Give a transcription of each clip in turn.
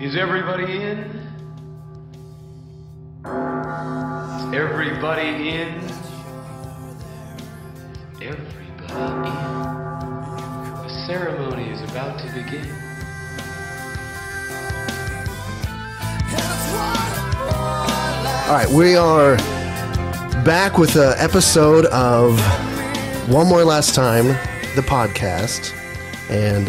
Is everybody in? Is everybody in? Everybody in. The ceremony is about to begin. All right, we are back with an episode of One More Last Time, the podcast. And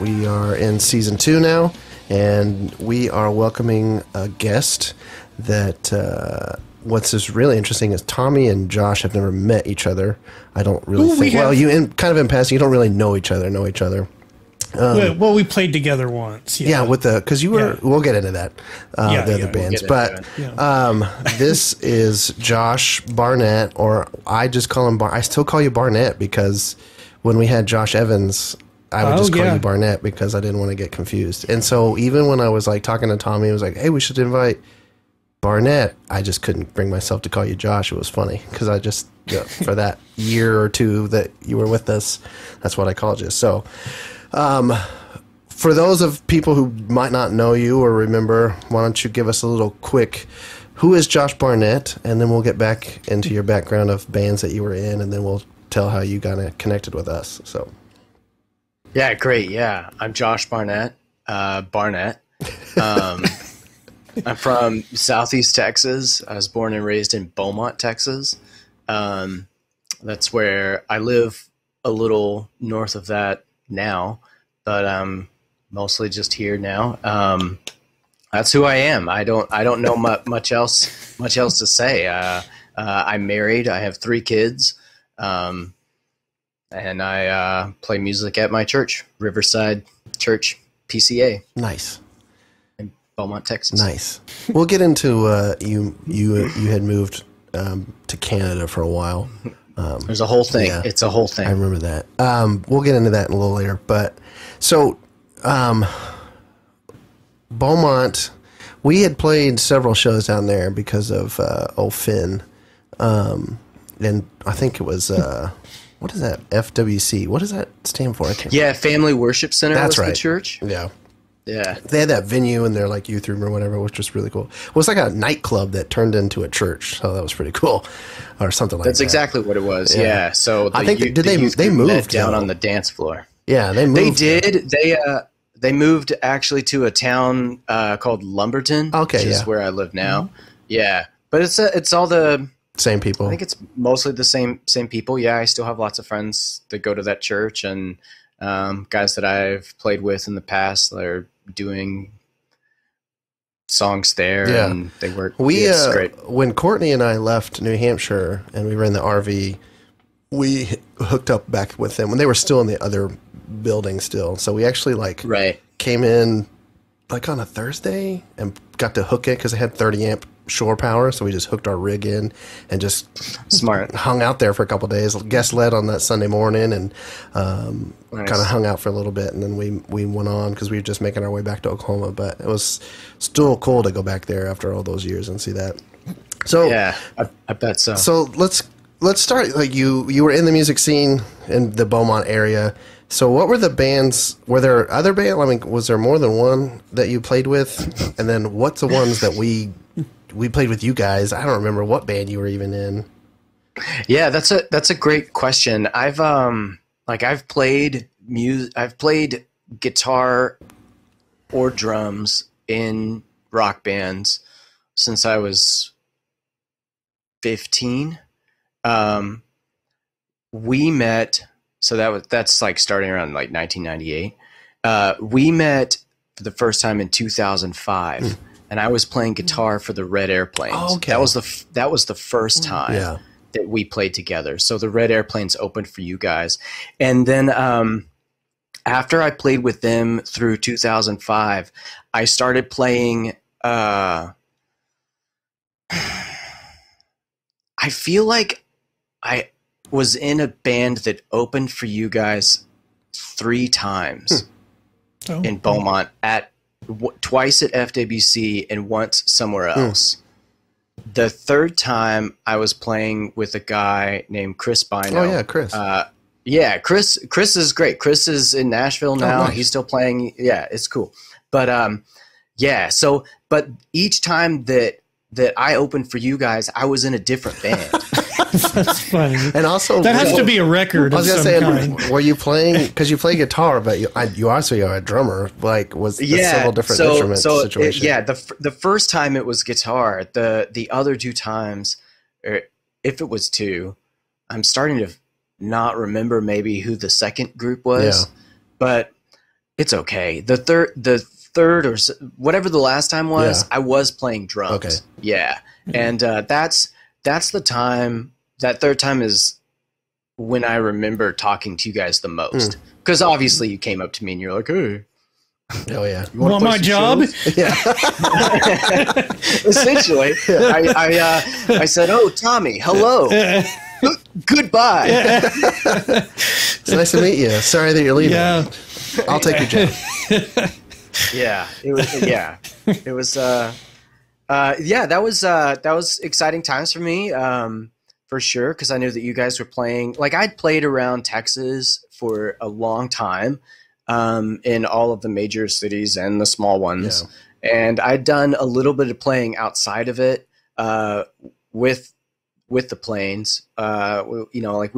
we are in season 2 now. And we are welcoming a guest that, what's just really interesting is Tommy and Josh have never met each other. I don't really think, well, kind of in passing, you don't really know each other. Well, we played together once. Yeah, because you were, we'll get into that, the other bands. But this is Josh Barnett, or I just call him, I still call you Barnett because when we had Josh Evans, I would just call you Barnett because I didn't want to get confused. And so even when I was like talking to Tommy, I was like, hey, we should invite Barnett. I just couldn't bring myself to call you Josh. It was funny because I just, for that year or two that you were with us, that's what I called you. So for those of people who might not know you or remember, why don't you give us a little quick, who is Josh Barnett? And then we'll get back into your background of bands that you were in, and then we'll tell how you got connected with us. So. Yeah, great. Yeah, I'm Josh Barnett. Barnett. I'm from Southeast Texas. I was born and raised in Beaumont, Texas. That's where I live a little north of that now, but I'm mostly just here now. That's who I am. I don't know much else to say. I'm married. I have 3 kids. And I play music at my church, Riverside Church, PCA. Nice. In Beaumont, Texas. Nice. We'll get into you had moved to Canada for a while. There's a whole thing. Yeah, it's a whole thing. I remember that. We'll get into that in a little later. But so Beaumont, we had played several shows down there because of old Finn. And I think it was... what is that? FWC. What does that stand for? Family Worship Center. That's right. The church. Yeah. Yeah. They had that venue in their like youth room or whatever, which was really cool. It was like a nightclub that turned into a church, so that was pretty cool, or something like that. That's exactly what it was. Yeah. So I think they moved down on the dance floor. Yeah, they moved. They did. They moved actually to a town called Lumberton. Okay, which is where I live now. Mm-hmm. Yeah, but it's all the same people. I think it's mostly the same people. Yeah, I still have lots of friends that go to that church, and guys that I've played with in the past that are doing songs there. Yeah, and they work. It's great. When Courtney and I left New Hampshire and we were in the RV, we hooked up back with them when they were still in the other building still. So we actually came in like on a Thursday and got to hook it because they had 30 amp shore power, so we just hooked our rig in and just hung out there for a couple of days. Guest led on that Sunday morning, and kind of hung out for a little bit, and then we went on because we were just making our way back to Oklahoma. But it was still cool to go back there after all those years and see that. So yeah, I bet so. So let's start. Like you were in the music scene in the Beaumont area. So what were the bands? Were there other bands? I mean, was there more than one that you played with? And then what's the ones that we played with you guys? I don't remember what band you were even in. Yeah, that's a great question. I've played guitar or drums in rock bands since I was 15. We met, so that's like starting around like 1998. We met for the first time in 2005. And I was playing guitar for the Red Airplanes. Oh, okay. That was the first time that we played together. So the Red Airplanes opened for you guys. And then after I played with them through 2005, I started playing I feel like I was in a band that opened for you guys 3 times in Beaumont twice at FWC and once somewhere else. The 3rd time I was playing with a guy named Chris Bino. Oh yeah, Chris. Chris is great. Chris is in Nashville now. Oh, nice. He's still playing. Yeah, it's cool. But Yeah. So, but each time that I opened for you guys, I was in a different band. That's funny. And also, that has to be a record. I was of gonna some say, kind. were you playing? Because you play guitar, but you also are a drummer. Like, was several different instruments situation? The first time it was guitar. The other two times, or if it was two, I'm starting to not remember maybe who the second group was, but it's okay. The third or whatever the last time was, I was playing drums. Okay. Yeah. And that's the time. That third time is when I remember talking to you guys the most. Because obviously you came up to me and you're like, hey. Oh, yeah. You want my job? Yeah. Essentially. I said, oh, Tommy, hello. Goodbye. It's nice to meet you. Sorry that you're leaving. Yeah. I'll take your job. Yeah. It was that was exciting times for me. For sure, because I knew that you guys were playing. Like, I'd played around Texas for a long time, in all of the major cities and the small ones, and I'd done a little bit of playing outside of it, with the Plains. We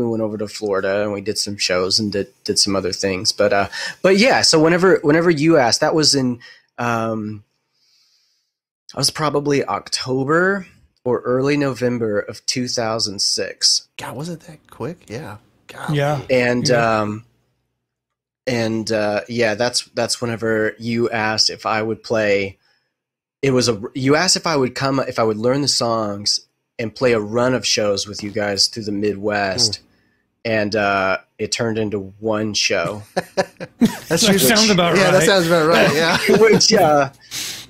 went over to Florida and we did some shows and did some other things. But yeah. So whenever you asked, that was in, I was probably October or early November of 2006. God, was it that quick? Yeah. God. Yeah. And that's whenever you asked if I would play. You asked if I would learn the songs and play a run of shows with you guys through the Midwest. And it turned into one show. That sounds about right. Yeah, that sounds about right. Yeah.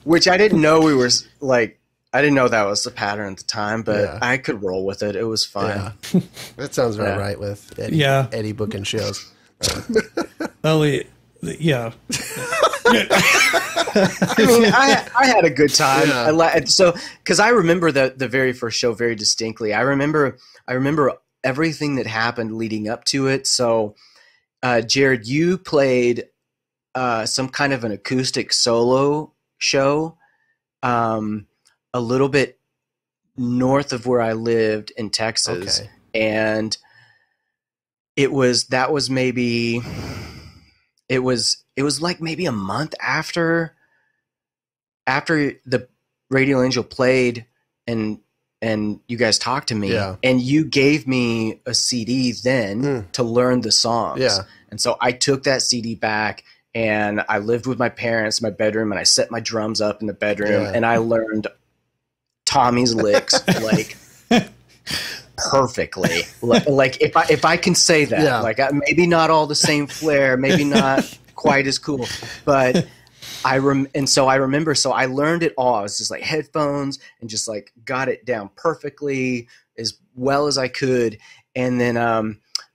Which I didn't know we were like. I didn't know that was the pattern at the time, but I could roll with it. It was fun. Yeah. That sounds about right with Eddie, Eddie booking shows. Elliot, yeah. I mean, I had a good time. Yeah. Because I remember the very first show very distinctly. I remember everything that happened leading up to it. So, Jared, you played some kind of an acoustic solo show. A little bit north of where I lived in Texas. Okay. And it was like maybe a month after the Radio Angel played and you guys talked to me, and you gave me a CD then to learn the songs. Yeah. And so I took that CD back and I lived with my parents in my bedroom and I set my drums up in the bedroom and I learned Tommy's licks like perfectly. Like if I can say that, like maybe not all the same flair, maybe not quite as cool, but so I remember, so I learned it all. I was just like headphones and just like got it down perfectly as well as I could. And then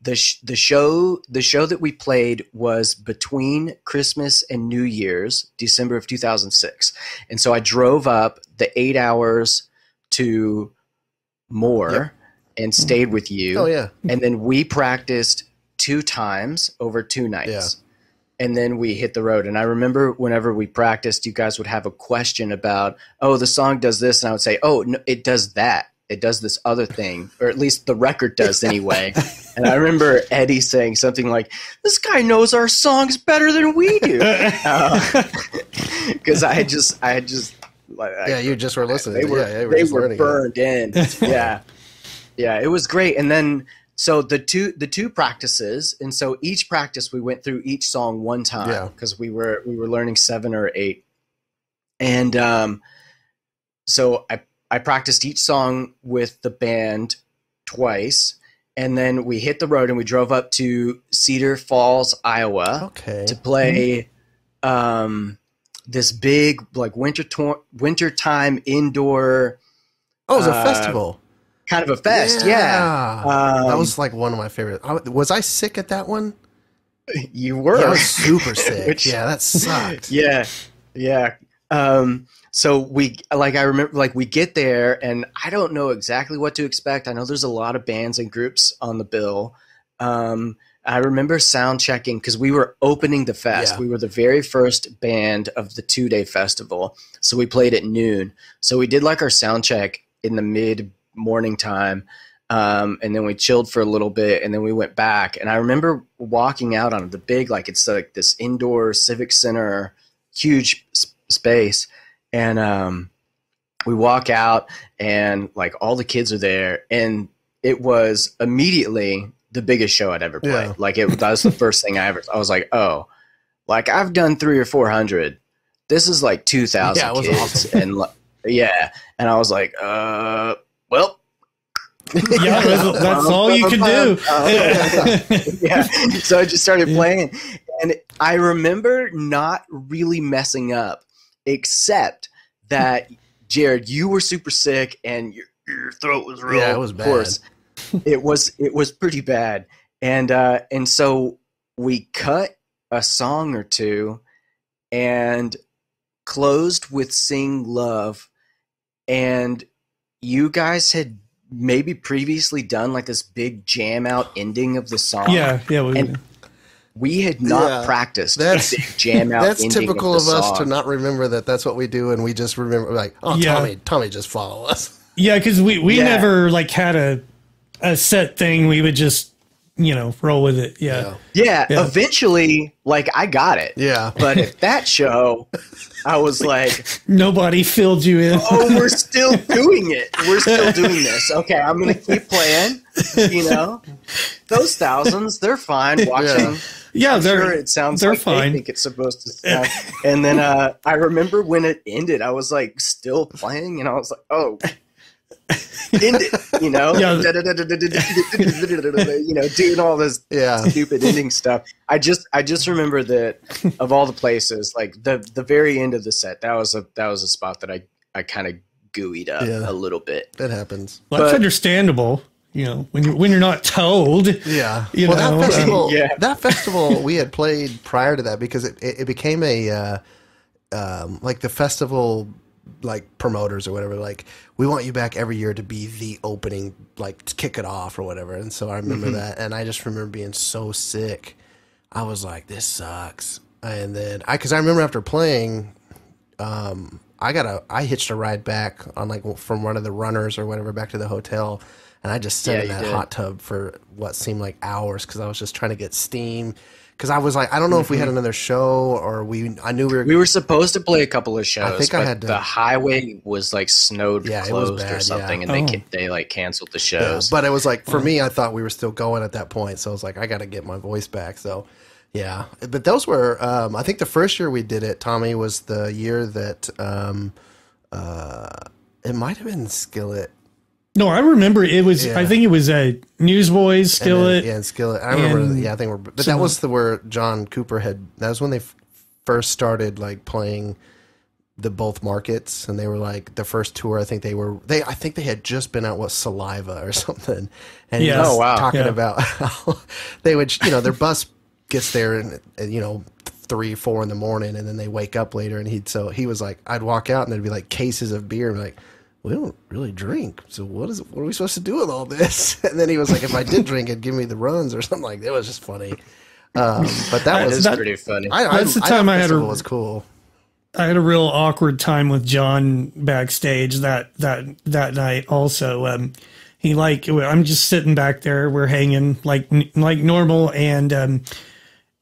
the show that we played was between Christmas and New Year's, December of 2006. And so I drove up the 8 hours to Moore and stayed with you. Oh, yeah. And then we practiced 2 times over 2 nights. Yeah. And then we hit the road. And I remember whenever we practiced, you guys would have a question about, oh, the song does this. And I would say, oh, no, it does that. It does this other thing, or at least the record does anyway. And I remember Eddie saying something like, this guy knows our songs better than we do. Because I had just you just were listening. They were burned in. Yeah. Yeah, it was great. And then, so the two practices, and so each practice we went through each song one time because we were learning 7 or 8. And so I practiced each song with the band twice, and then we hit the road and we drove up to Cedar Falls, Iowa to play this big like wintertime indoor. Oh, it was a festival. Kind of a fest, yeah. That was like one of my favorite. Was I sick at that one? You were. Yeah, I was super sick. That sucked. Yeah. So I remember we get there and I don't know exactly what to expect. I know there's a lot of bands and groups on the bill. I I remember sound checking because we were opening the fest. Yeah. We were the very first band of the 2-day festival. So we played at noon. So we did like our sound check in the mid morning time. And then we chilled for a little bit and then we went back. And I remember walking out on the big, like it's like this indoor civic center, huge space. And we walk out and like all the kids are there. And it was immediately the biggest show I'd ever played. Yeah. Like that was the first thing I was like, oh, like I've done 300 or 400. This is like 2,000 Yeah, it was kids. awesome. And and I was like, well, Yeah, that's all you can do. yeah. So I just started playing and I remember not really messing up except that Jared, you were super sick and your throat was real. Yeah, it was bad. Coarse. It was pretty bad. And so we cut a song or two and closed with Sing Love. And you guys had maybe previously done like this big jam out ending of the song. Yeah. We had not practiced That's a big jam out. That's ending typical of, of the us song. to not remember that that's what we do, and we just remember like, oh, Yeah. Tommy, just follow us. Yeah, because we never like had a set thing. We would just roll with it. Yeah. Yeah, eventually, like I got it. Yeah. But at that show, I was like, Nobody filled you in. oh, we're still doing it. We're still doing this. Okay, I'm going to keep playing. Those thousands, they're fine watching. Yeah, I'm sure it sounds they're like fine. they think it's supposed to sound. And then I remember when it ended, I was like still playing, and I was like, oh, end it, doing all this stupid ending stuff. I just remember that of all the places, like the very end of the set, that was a spot that I kind of gooeyed up a little bit. That happens. Well, that's understandable. When you're not told. Yeah. That festival we had played prior to that because it became a like the festival like promoters or whatever, like we want you back every year to be the opening, like to kick it off or whatever. And so I remember that, and I just remember being so sick. I was like, this sucks. And then because I remember after playing, I hitched a ride back on like from one of the runners or whatever back to the hotel. And I just sat in that hot tub for what seemed like hours because I was just trying to get steam. Because I was like, I don't know if we had another show or I knew we were supposed to play a couple of shows. I think but I had to, the highway was like snowed closed bad, or something, and they like canceled the shows. But it was like for me, I thought we were still going at that point, so I was like, I got to get my voice back. So yeah, but those were I think the first year we did it, Tommy, was the year that it might have been Skillet. No, I remember it was. I think it was a Newsboys, Skillet. And Skillet. I remember. I think we're. But that was where John Cooper had. That was when they first started like playing the both markets, and they were like the first tour. I think they were. I think they had just been out with Saliva or something, and he was talking about how they would. Their bus gets there and 3-4 in the morning, and then they wake up later, and he was like, I'd walk out and there'd be like cases of beer, and like, we don't really drink, so what are we supposed to do with all this? And then he was like, if I did drink, it'd give me the runs or something like that. It was just funny. But that was pretty funny. That's the time I had was cool. I had a real awkward time with John backstage that night. Also, I'm just sitting back there, we're hanging like normal, and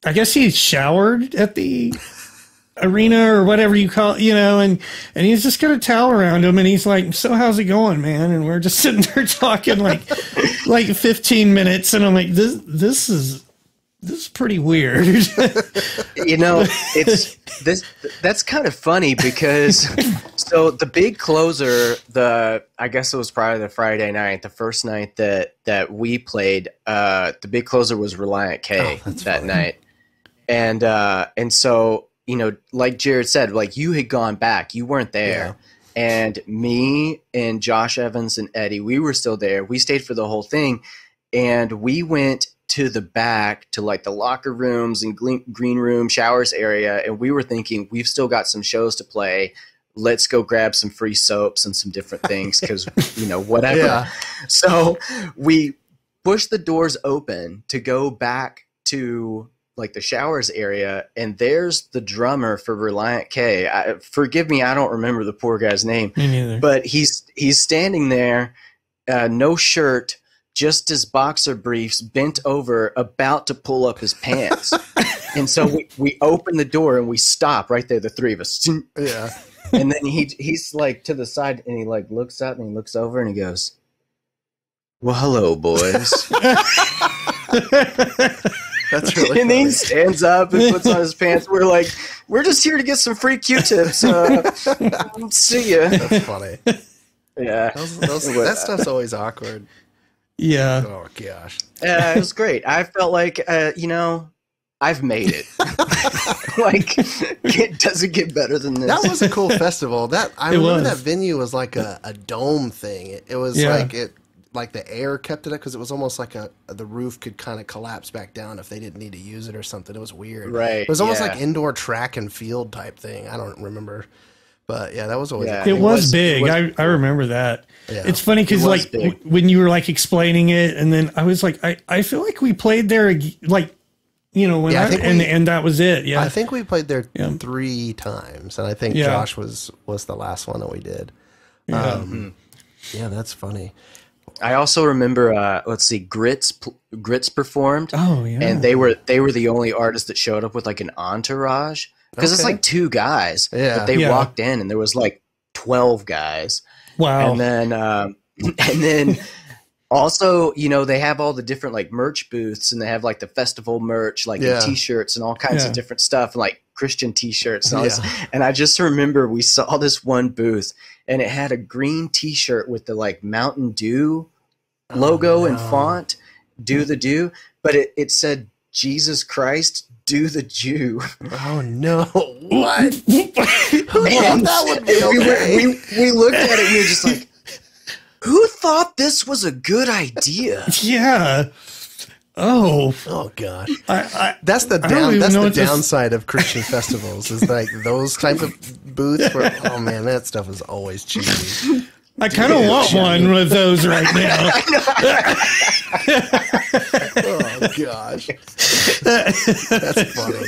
I guess he showered at the arena or whatever you call it, and he's just got a towel around him, and he's like, so how's it going, man? And we're just sitting there talking like 15 minutes, and I'm like, this is pretty weird. That's kind of funny because so the big closer, I guess it was probably the Friday night, the first night that we played, the big closer was Reliant K that night. And so, like Jared said, like you had gone back, you weren't there. Yeah. And me and Josh Evans and Eddie, we were still there. We stayed for the whole thing. And we went to the back to like the locker rooms and green room showers area. And we were thinking, we've still got some shows to play. Let's go grab some free soaps and some different things. Cause whatever. Yeah. So we pushed the doors open to go back to like the showers area, and there's the drummer for Reliant K. Forgive me, I don't remember the poor guy's name. Me neither. But he's standing there, no shirt, just his boxer briefs, bent over, about to pull up his pants. And so we open the door and we stop right there, the three of us. Yeah. And then he's like to the side, and he like looks up and he looks over and he goes, "Well, hello, boys." That's really and then he stands up and puts on his pants. We're like, "We're just here to get some free Q-tips. See ya." That's funny. Yeah. That stuff's always awkward. Yeah. Oh, gosh. Yeah, it was great. I felt like, I've made it. Like, it doesn't get better than this. That was a cool festival. I remember that venue was like a dome thing. It was like the air kept it up because it was almost like the roof could kind of collapse back down if they didn't need to use it or something. It was weird. Right. It was almost like indoor track and field type thing. I don't remember. But yeah, that was always it was big. I remember that. Yeah. It's funny because like when you were like explaining it, and then I was like, I feel like we played there like, and that was it. Yeah, I think we played there 3 times, and I think Josh was the last one that we did. Yeah, that's funny. I also remember, Grits performed. Oh yeah, and they were the only artists that showed up with like an entourage, because it's like 2 guys. Yeah, but they walked in and there was like 12 guys. Wow. And then also, they have all the different like merch booths, and they have like the festival merch, like T-shirts and all kinds of different stuff, and like Christian T-shirts and all this. And I just remember we saw this one booth, and it had a green T-shirt with the like Mountain Dew logo and font, "Do the Dew," but it said "Jesus Christ, do the Jew." Oh no! What? Who thought that would be okay? We looked at it and we were just like, who thought this was a good idea? Yeah. Oh gosh. That's the downside of Christian festivals, is like those type of booths where, oh man, that stuff is always cheesy. I kind of want one of those right now. Oh gosh, that's funny.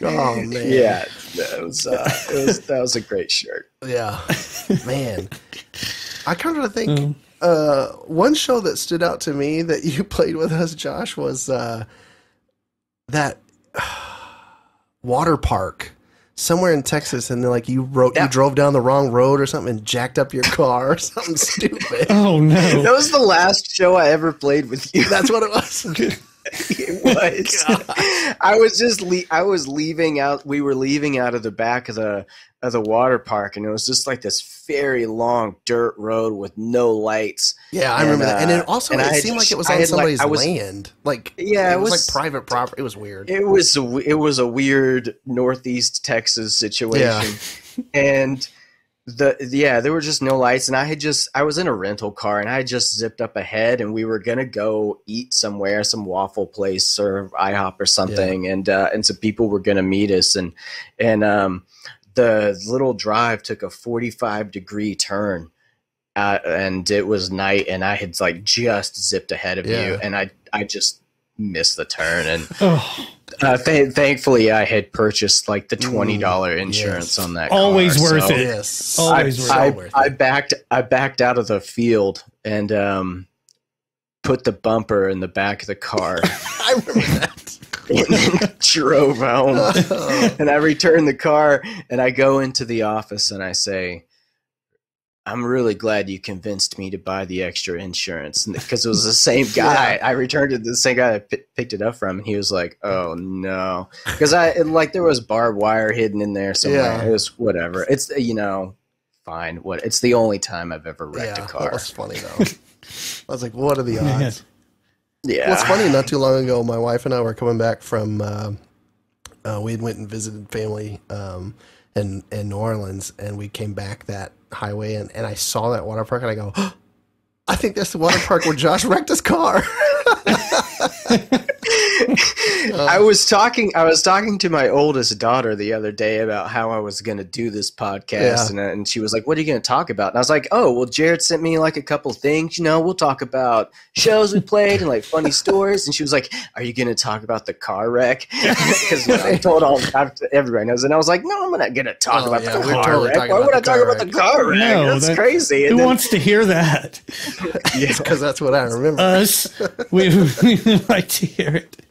Oh man, yeah, that was a great shirt. Yeah, man. I kind of think one show that stood out to me that you played with us, Josh, was that water park somewhere in Texas, and like you drove down the wrong road or something and jacked up your car or something stupid. Oh no! That was the last show I ever played with you. That's what it was. It was. I was leaving out. We were leaving out of the back of the water park, and it was just like this very long dirt road with no lights. Yeah, I remember that. And it also seemed like it was on somebody's land. Like, yeah, it was like private property. It was weird. It was a weird Northeast Texas situation, and there were just no lights, and I was in a rental car, and I had just zipped up ahead, and we were gonna go eat somewhere, some waffle place or IHOP or something, and some people were gonna meet us, and the little drive took a 45-degree turn, and it was night, and I had like just zipped ahead of you, and I just missed the turn, and thankfully I had purchased like the $20 insurance on that car. Always worth it. Yes. Always worth it. I backed out of the field and put the bumper in the back of the car. I remember that. And then drove home. And I returned the car, and I go into the office and I say, "I'm really glad you convinced me to buy the extra insurance," because it was the same guy. I returned it to the same guy that picked it up from, and he was like, "Oh no," because there was barbed wire hidden in there somewhere. Yeah. It was whatever. It's fine. It's the only time I've ever wrecked a car. That was funny though. I was like, what are the odds? Yeah. What's funny? Not too long ago, my wife and I were coming back from. We went and visited family in New Orleans, and we came back that highway, and I saw that water park, and I go, I think that's the water park where Josh wrecked his car. I was talking to my oldest daughter the other day about how I was going to do this podcast, and she was like, "What are you going to talk about?" And I was like, "Oh, well, Jared sent me like a couple things. We'll talk about shows we played and like funny stories." And she was like, "Are you going to talk about the car wreck?" Because I told everybody knows, and I was like, "No, I'm not going to talk about the car wreck. Why would I talk about the car wreck? No, that's crazy." Who wants to hear that? Because that's what I remember. Us, we like to hear it.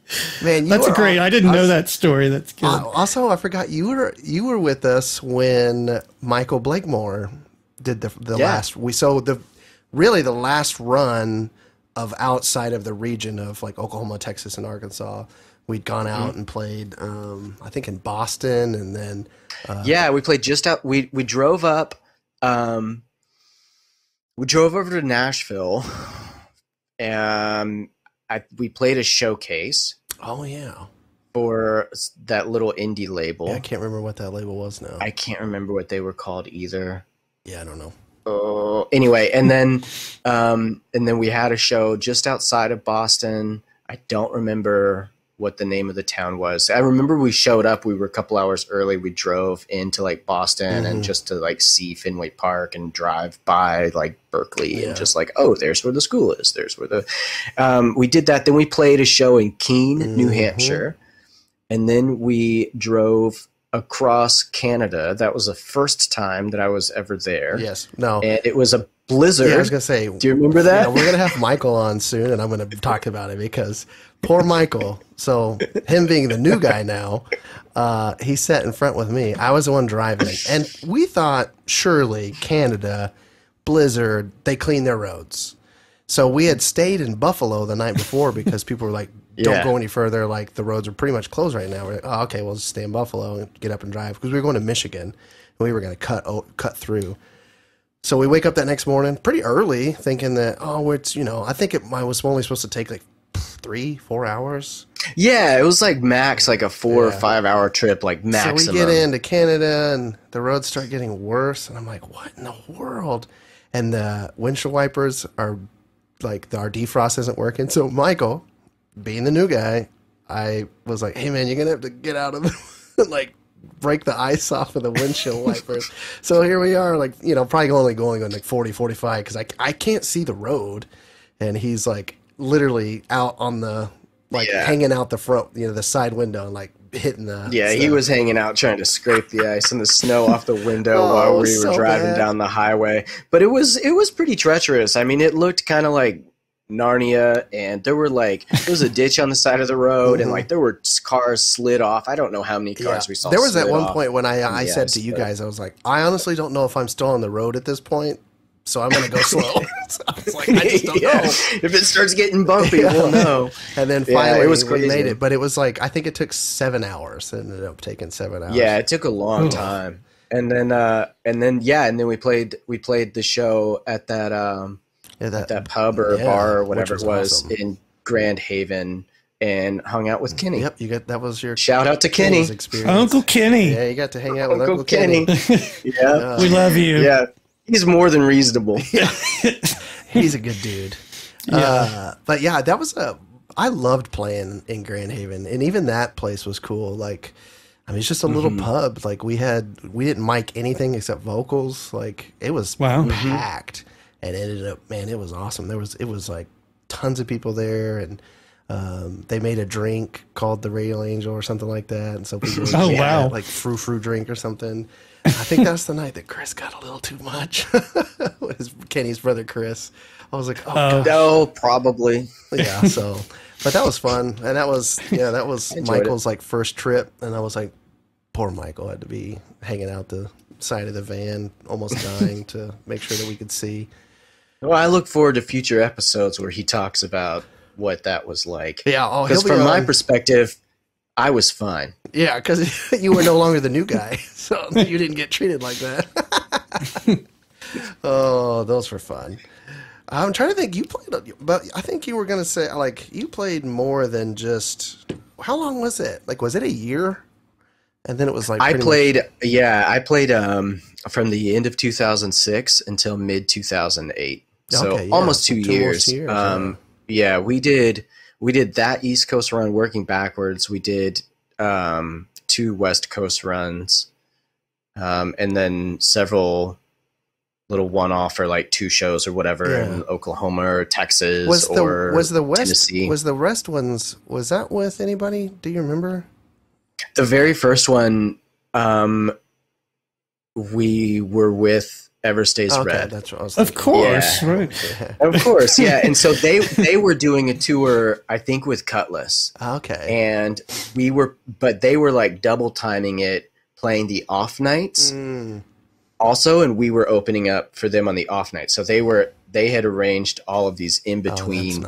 Man, that's great. I didn't know that story. That's good. Also, I forgot you were with us when Michael Blakemore did the last. The last run of outside of the region of like Oklahoma, Texas, and Arkansas. We'd gone out and played. I think in Boston, and then we played just out. We drove up. We drove over to Nashville, and we played a showcase. Oh, yeah. For that little indie label. Yeah, I can't remember what that label was now. I can't remember what they were called either. Yeah, I don't know. Anyway, and then we had a show just outside of Boston. I don't remember what the name of the town was. I remember we showed up. We were a couple hours early. We drove into like Boston and just to like see Fenway Park and drive by like Berkeley and just like, oh, there's where the school is. There's where the we did that. Then we played a show in Keene, New Hampshire, and then we drove across Canada. That was the first time that I was ever there. Yes. No. And it was a blizzard. Yeah, I was gonna say. Do you remember that? Yeah, we're gonna have Michael on soon, and I'm gonna talk about it because poor Michael. So him being the new guy now, he sat in front with me. I was the one driving, and we thought surely Canada blizzard they clean their roads. So we had stayed in Buffalo the night before because people were like, "Don't go any further. Like the roads are pretty much closed right now." We're like, "Oh, okay, we'll just stay in Buffalo and get up and drive," because we were going to Michigan and we were going to cut through. So we wake up that next morning pretty early thinking that, I think it was only supposed to take like 3-4 hours. Yeah, it was like max, like a 4 or 5 hour trip, like maximum. So we get into Canada and the roads start getting worse. And I'm like, what in the world? And the windshield wipers are like, our defrost isn't working. So Michael, being the new guy, I was like, hey man, you're going to have to get out of the, like, break the ice off of the windshield wipers. So here we are, like, probably only going on like 40, 45 because I can't see the road. And he's like literally out on the, like hanging out the front, the side window and like hitting the stuff. He was hanging out trying to scrape the ice and the snow off the window while we were driving down the highway. But it was pretty treacherous. I mean, it looked kind of like Narnia, and there was a ditch on the side of the road, and like there were cars slid off. I don't know how many cars we saw. There was at one point when I said to you guys, I was like, I honestly don't know if I'm still on the road at this point, so I'm gonna go slow. So I was like, I just don't know. If it starts getting bumpy, we'll know. And then finally we made it, but it was like, I think it took 7 hours. It ended up taking 7 hours. Yeah, it took a long time. And then we played the show at that that pub or bar or whatever it was in Grand Haven, and hung out with Kenny. Yep, that was your shout out to Kenny. Uncle Kenny. Yeah, you got to hang out with Uncle Kenny. Yeah, we love you. Yeah, he's more than reasonable. He's a good dude. But yeah, that was I loved playing in Grand Haven, and even that place was cool. Like, I mean, it's just a little pub. Like we didn't mic anything except vocals. Like it was packed. And it ended up, man, it was awesome. It was like tons of people there, and they made a drink called the Radio Angel or something like that. And so people wow, like frou drink or something. I think that's the night that Chris got a little too much. Kenny's brother Chris. I was like, no, probably. Yeah. So, but that was fun, and that was Michael's like first trip, and I was like, poor Michael had to be hanging out the side of the van, almost dying to make sure that we could see. Well, I look forward to future episodes where he talks about what that was like. Yeah, because from my perspective, I was fine. Yeah, because you were no longer the new guy, so you didn't get treated like that. Oh, those were fun. I'm trying to think. You played, but I think you were going to say like you played more than just. How long was it? Like, was it a year? And then it was like I played from the end of 2006 until mid 2008. So almost 2 years. Yeah, we did we did that East Coast run working backwards. We did 2 West Coast runs, and then several little one-off or like 2 shows or whatever in Oklahoma or Texas was the West Tennessee. Was the rest ones, was that with anybody? Do you remember? The very first one, we were with Everstays Red. That's what I was thinking. Of course, right. Of course, yeah. And so they were doing a tour, I think, with Cutlass. Okay. And but they were like double timing it, playing the off nights also, and we were opening up for them on the off night. So they had arranged all of these in between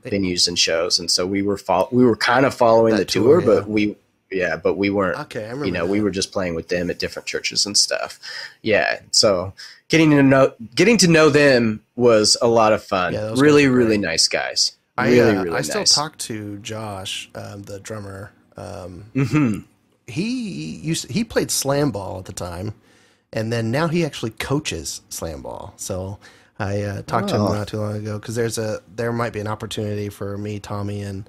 venues and shows, and so we were kind of following the tour, but we weren't. Okay, I remember. We were just playing with them at different churches and stuff. Yeah, so getting to know them was a lot of fun. Yeah, really, really nice guys. I still talk to Josh, the drummer. He played slam ball at the time, and then now he actually coaches slam ball. So I talked to him not too long ago because there might be an opportunity for me, Tommy, and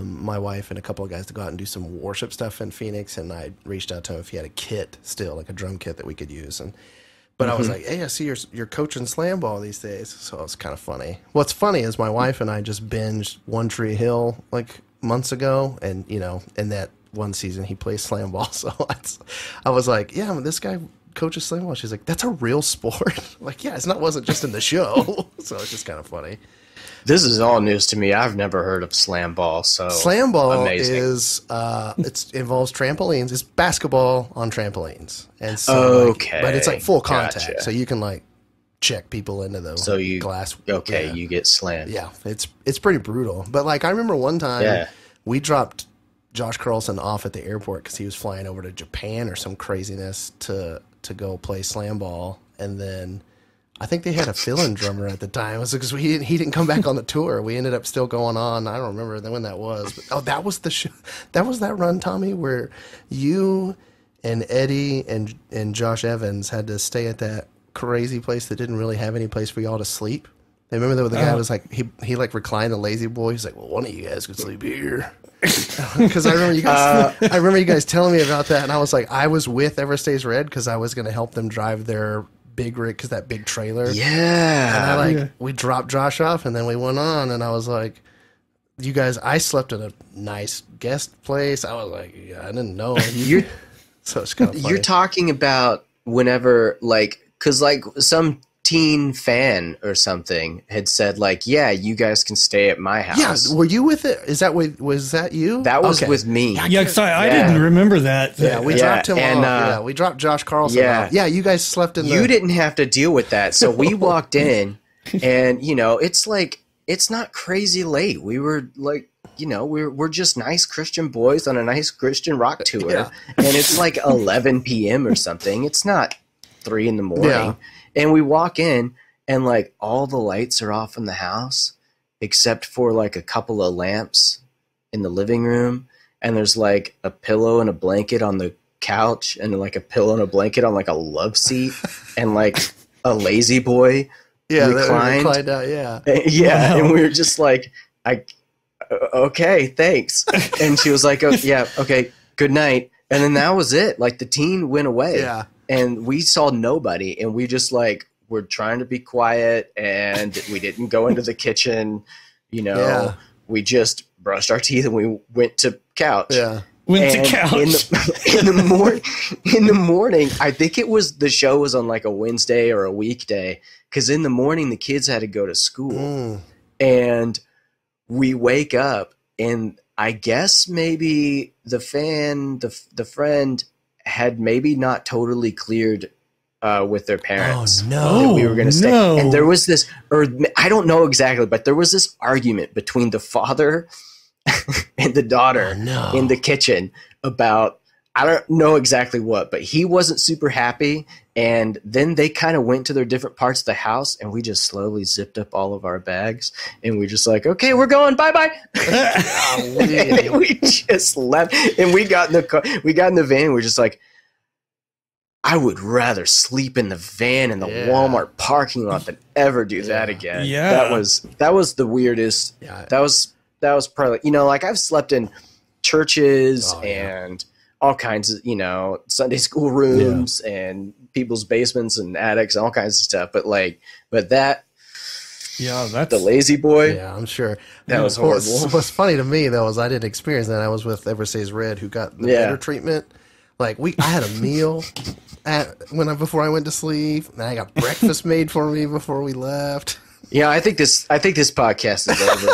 my wife and a couple of guys to go out and do some worship stuff in Phoenix. And I reached out to him if he had a kit still, like a drum kit that we could use. But I was like, hey, I see you're coaching slam ball these days. So it was kind of funny. What's funny is my wife and I just binged One Tree Hill like months ago. And, in that one season he plays slam ball. So I was like, yeah, this guy coaches slam ball. She's like, that's a real sport. Like, yeah, wasn't just in the show. So it's just kind of funny. This is all news to me. I've never heard of slam ball. So slam ball is it involves trampolines. It's basketball on trampolines, and so but it's like full contact, so you can like check people into the glass. Okay, you get slammed. Yeah, it's pretty brutal. But like I remember one time we dropped Josh Carlson off at the airport because he was flying over to Japan or some craziness to go play slam ball, and then I think they had a fill-in drummer at the time. It was because he didn't come back on the tour. We ended up still going on. I don't remember when that was. But, that was the show. That was that run, Tommy, where you and Eddie and Josh Evans had to stay at that crazy place that didn't really have any place for y'all to sleep. I remember the guy was like, he like reclined the lazy boy. He's like, well, one of you guys could sleep here. Because I remember you guys telling me about that, and I was like, I was with Everstays Red because I was going to help them drive their big rig, because that big trailer. Yeah. And we dropped Josh off, and then we went on, and I was like, you guys, I slept at a nice guest place. I was like, yeah, I didn't know. So it's kind of funny. You're talking about whenever, like, because like some teen fan or something had said like, yeah, you guys can stay at my house. Yeah, were you with it? Was that you? That was with me. Yeah, because I didn't remember that. Yeah, we dropped him off. We dropped Josh Carlson off. Yeah, you guys slept in You didn't have to deal with that. So we walked in, and, it's like, it's not crazy late. We were like, we're just nice Christian boys on a nice Christian rock tour. Yeah. And it's like 11 p.m. or something. It's not 3 in the morning. Yeah. And we walk in, and like all the lights are off in the house except for like a couple of lamps in the living room. And there's like a pillow and a blanket on the couch, and like a pillow and a blanket on like a love seat, and like a lazy boy reclined out. Yeah. Yeah. Wow. And we were just like, okay, thanks. And she was like, oh, yeah, okay, good night. And then that was it. Like the teen went away. Yeah. And we saw nobody, and we just like were trying to be quiet, and we didn't go into the kitchen. We just brushed our teeth and we went to couch. Yeah, to couch. In the morning, I think the show was on like a Wednesday or a weekday, because in the morning the kids had to go to school, and we wake up, and I guess maybe the friend had maybe not totally cleared with their parents. Oh, no. That we were going to stay. No. And there was this, or I don't know exactly, but there was this argument between the father and the daughter in the kitchen about, I don't know exactly what, but he wasn't super happy. And then they kind of went to their different parts of the house, and we just slowly zipped up all of our bags, and we just like, okay, we're going, bye-bye. And we just left, and we got in the car, we got in the van, and we're just like, I would rather sleep in the van in the Walmart parking lot than ever do that again. Yeah. That was the weirdest. Yeah. That was probably, like I've slept in churches and all kinds of, Sunday school rooms and people's basements and attics and all kinds of stuff. But that's the Lazy Boy. Yeah, I'm sure. That was horrible. What's funny to me though is I didn't experience that. I was with Eversays Red, who got the better treatment. Like I had a meal before I went to sleep, and I got breakfast made for me before we left. Yeah, I think this podcast is over.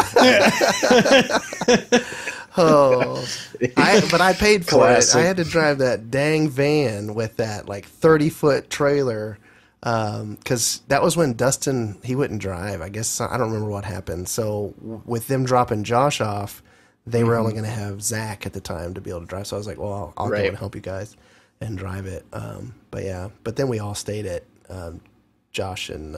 But I paid for it. I had to drive that dang van with that 30-foot trailer, because that was when Dustin, he wouldn't drive. I guess I don't remember what happened. So with them dropping Josh off, they were only going to have Zach at the time to be able to drive. So I was like, well, I'll go and help you guys and drive it. But then we all stayed at Josh and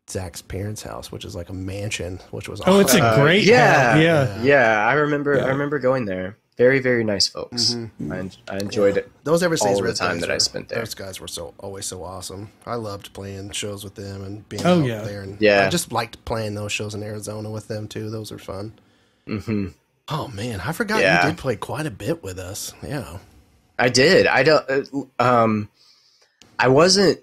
Zach's parents' house, which is like a mansion, which was awesome. It's a great house. Yeah. I remember going there. Very, very nice folks. I enjoyed it. Those Eversays all the time that I spent there. Those guys were always so awesome. I loved playing shows with them and being out there. And I just liked playing those shows in Arizona with them too. Those are fun. Mm-hmm. Oh man, I forgot you did play quite a bit with us. Yeah, I did. I wasn't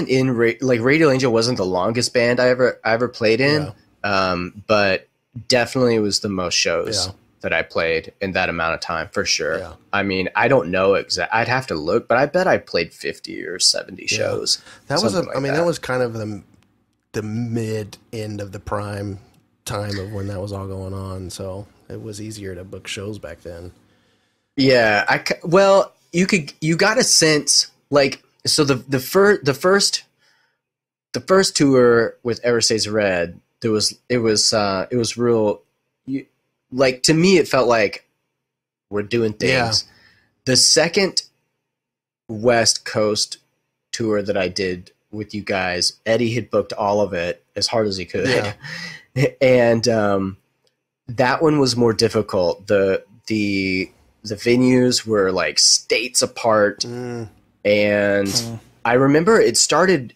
in Radio Angel wasn't the longest band I ever played in, but definitely was the most shows that I played in that amount of time for sure. Yeah. I mean, I don't know I'd have to look, but I bet I played 50 or 70 shows. That was that was kind of the mid end of the prime time of when that was all going on, so it was easier to book shows back then. Yeah, you got a sense so the first tour with Eversays Red, it was real. To me, it felt like we're doing things. Yeah. The second West Coast tour that I did with you guys, Eddie had booked all of it as hard as he could. Yeah. And that one was more difficult. The venues were states apart, and I remember that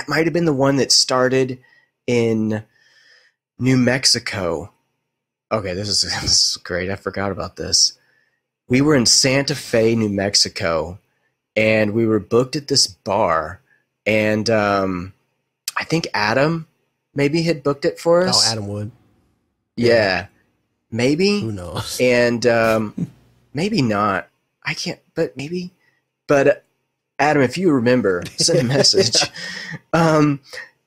might have been the one that started in New Mexico. Okay, this is great. I forgot about this. We were in Santa Fe, New Mexico, and we were booked at this bar, and I think Adam maybe had booked it for us. Oh, Adam Wood. Yeah. Maybe. Who knows? And maybe not. I can't, but maybe. But Adam, if you remember, send a message. And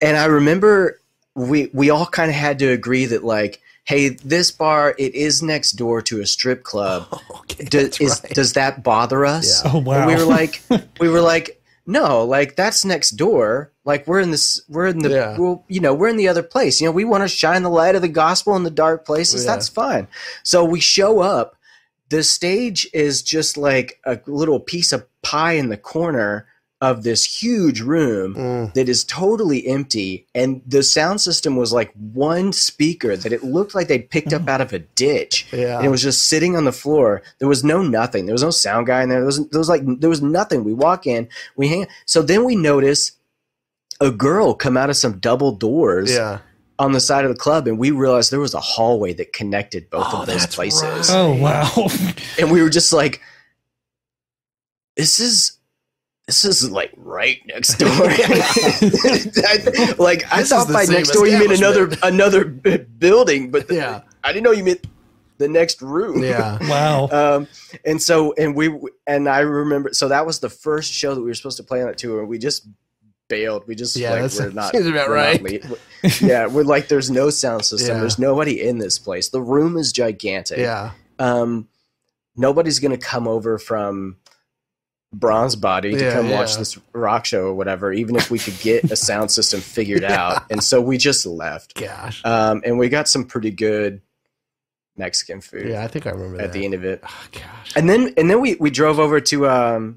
I remember we all kind of had to agree that hey, this bar, it is next door to a strip club. Oh, okay, does that bother us? Yeah. Oh, wow. And we were like, no, that's next door. We're in the other place. We want to shine the light of the gospel in the dark places. Yeah. That's fine. So we show up. The stage is just like a little piece of pie in the corner of this huge room that is totally empty. And the sound system was one speaker that it looked like they'd picked up out of a ditch. Yeah. And it was just sitting on the floor. There was nothing. There was no sound guy in there. There was nothing. We walk in, we hang. So then we notice a girl come out of some double doors on the side of the club, and we realized there was a hallway that connected both of those places. Right. Oh, wow. And we were just like, this is right next door. I thought by next door you meant another building, but I didn't know you meant the next room. Yeah. Wow. And I remember, so that was the first show that we were supposed to play on that tour, and we just bailed. We just we're not. Seems about right. We're there's no sound system. Yeah. There's nobody in this place. The room is gigantic. Yeah. Nobody's gonna come over from Bronze Body to come watch this rock show or whatever, even if we could get a sound system figured out. And so we just left. Gosh. And we got some pretty good Mexican food. Yeah, I think I remember that. At the end of it. Oh, gosh. And then we drove over to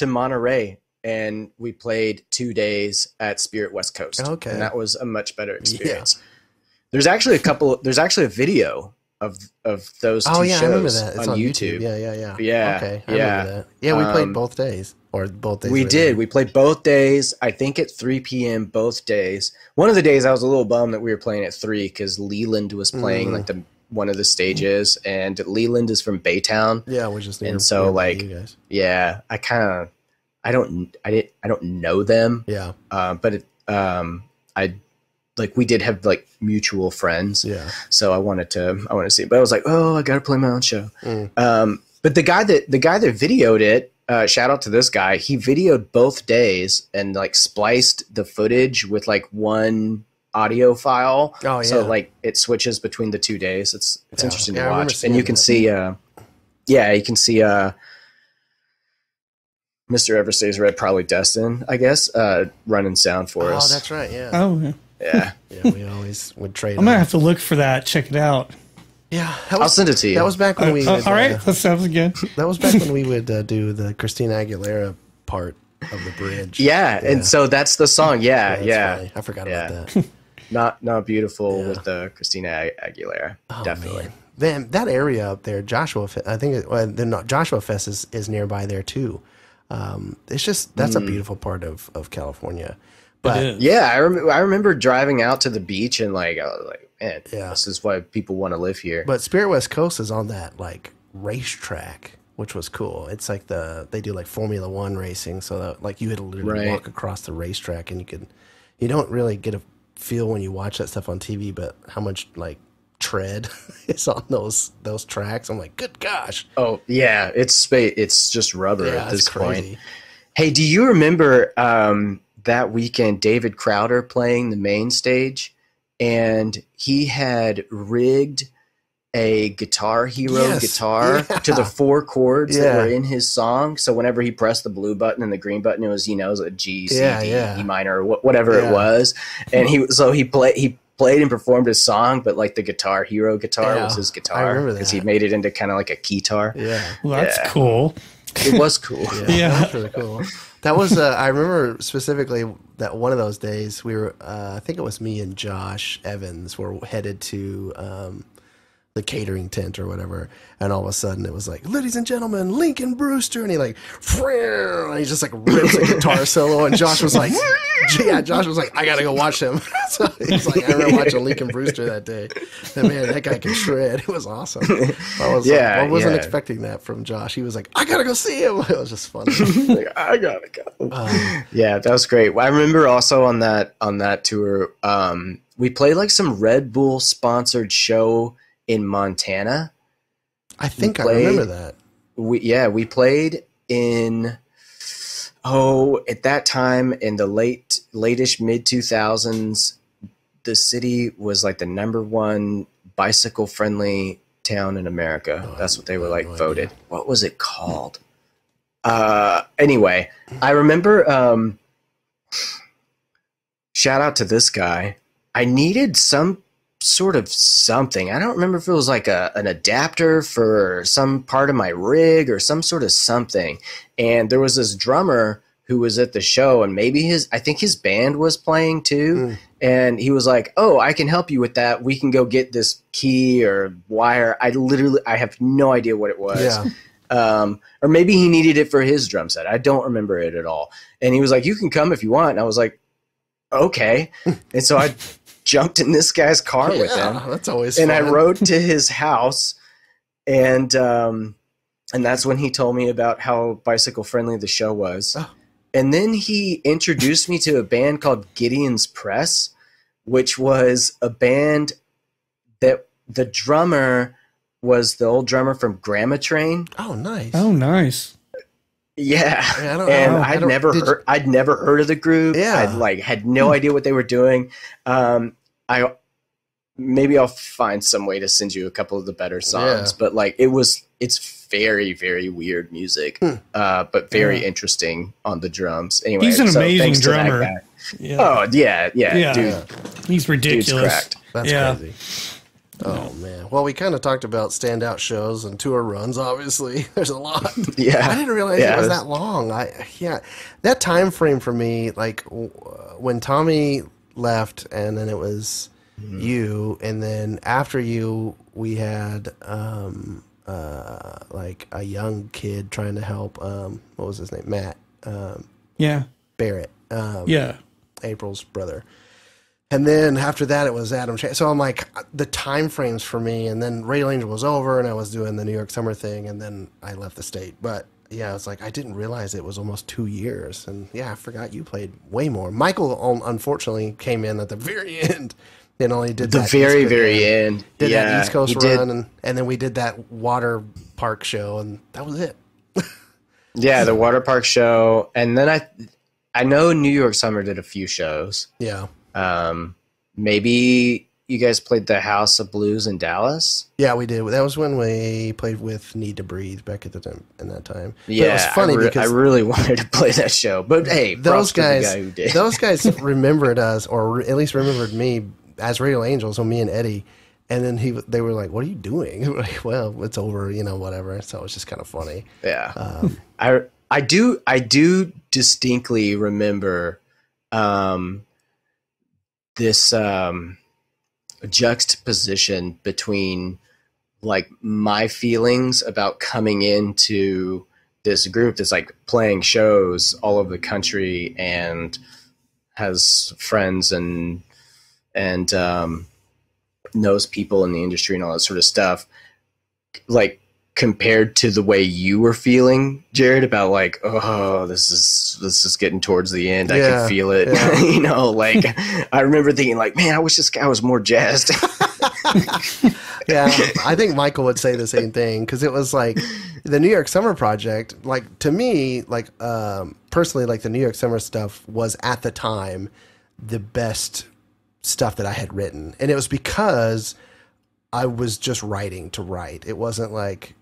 Monterey, and we played 2 days at Spirit West Coast. Okay. And that was a much better experience. Yeah. There's actually a video of those two shows I remember that. It's on YouTube. Yeah. Yeah. Okay. I remember that. Yeah, we played both days. or both days? We did. We played both days. I think at 3 p.m. both days. One of the days I was a little bummed that we were playing at 3 because Leland was playing like one of the stages, and Leland is from Baytown. Yeah, which is near. And so like, you guys. yeah, I don't know them. Yeah. But we did have like mutual friends. Yeah. So I wanted to see it, but I was like, oh, I got to play my own show. But the guy that videoed it, shout out to this guy. He videoed both days and like spliced the footage with like one audio file. Oh, yeah. So like it switches between the 2 days. It's interesting to watch. And you can that. see, you can see, Mr. Everstays Red, probably Destin, I guess, running sound for us. Oh, that's right. Yeah. Oh, yeah. Yeah. Yeah, we always would trade. I'm gonna have to look for that. Check it out. Yeah, I'll send it to you. That was back when we. All right, that sounds good. That was back when we would do the Christina Aguilera part of the bridge. Yeah, and so that's the song. Yeah. Funny. I forgot about that. Not beautiful with Christina Aguilera. Oh, Definitely. Man, that area up there, Joshua. I think Joshua Fest is nearby there too. It's just that's a beautiful part of California. But yeah, I remember driving out to the beach and like I was like, man, this is why people want to live here. But Spirit West Coast is on that like racetrack, which was cool. It's like they do like Formula One racing, so that, like you had to literally walk across the racetrack, and you don't really get a feel when you watch that stuff on TV, but how much like tread is on those tracks. I'm like, good gosh. Oh yeah, it's just rubber at this crazy. point. Hey, do you remember that weekend David Crowder playing the main stage, and he had rigged a Guitar Hero guitar to the 4 chords that were in his song. So whenever he pressed the blue button and the green button, it was, a G, C, D, E minor, or whatever it was. And he played and performed his song, but like the Guitar Hero guitar was his guitar because he made it into kind of like a keytar. Yeah. Well, that's cool. It was cool. That was really cool. That was I remember specifically that one of those days we were I think it was me and Josh Evans were headed to the catering tent or whatever, and all of a sudden it was like, ladies and gentlemen, Lincoln Brewster, and he like and he just like rips a guitar solo, and Josh was like I gotta go watch him. So he's like, I remember watching Lincoln Brewster that day, and man, that guy can shred. It was awesome. I wasn't expecting that from Josh. He was like, I gotta go see him. It was just funny. Like, I gotta go. Yeah, that was great. I remember also on that tour, we played like some Red Bull sponsored show in Montana. I think I remember that. We played in at that time in the late-ish mid-2000s, the city was like the #1 bicycle friendly town in America. That's what they were like voted. Idea. What was it called? Anyway, I remember shout out to this guy. I needed some sort of something. I don't remember if it was like an adapter for some part of my rig or some sort of something. And there was this drummer who was at the show, and maybe I think his band was playing too. And he was like, oh, I can help you with that. We can go get this key or wire. I have no idea what it was. Yeah. Or maybe he needed it for his drum set. I don't remember it at all. And he was like, you can come if you want. And I was like, okay. And so I jumped in this guy's car with him. That's always fun. And I rode to his house, and that's when he told me about how bicycle friendly the show was. Oh. And then he introduced me to a band called Gideon's Press, which was a band that the drummer was the old drummer from Grandma Train. Oh, nice. Oh, nice. Yeah. I'd never heard of the group. Yeah. I had no idea what they were doing. Maybe I'll find some way to send you a couple of the better songs, but it's very, very weird music, but very interesting on the drums. Anyway, he's an amazing drummer. Yeah. Oh yeah, dude. He's ridiculous. That's crazy. Oh man. Well, we kind of talked about standout shows and tour runs. Obviously, there's a lot. Yeah, I didn't realize it was that long. That time frame for me, like when Tommy left, and then it was you, and then after you, we had like a young kid trying to help. What was his name? Matt. Yeah. Barrett. Yeah. April's brother. And then after that, it was Adam. So I'm like, the time frames for me, and then Radio Angel was over, and I was doing the New York Summer thing, and then I left the state. But yeah, it's like I didn't realize it was almost 2 years, and yeah, I forgot you played way more. Michael, unfortunately, came in at the very end and only did the that very end. Did that East Coast run, and then we did that water park show, and that was it. Yeah, the water park show, and then I know New York Summer did a few shows. Yeah. Maybe you guys played the House of Blues in Dallas? Yeah, we did. That was when we played with Need to Breathe back at the time. In that time, yeah, but it was funny because I really wanted to play that show, but hey, those guys, the guy who did. Those guys remembered us, or at least remembered me as Radio Angels. So me and Eddie, and then they were like, "What are you doing?" We're like, well, it's over, whatever. So it was just kind of funny. Yeah, I do distinctly remember this juxtaposition between like my feelings about coming into this group that's like playing shows all over the country and has friends and knows people in the industry and all that sort of stuff, like compared to the way you were feeling, Jared, about like, oh, this is getting towards the end. I can feel it. Yeah. Like I remember thinking like, man, I wish this guy was more jazzed. Yeah, I think Michael would say the same thing, because it was like the New York Summer project, like to me, like personally, like the New York Summer stuff was at the time the best stuff that I had written. And it was because I was just writing to write. It wasn't like,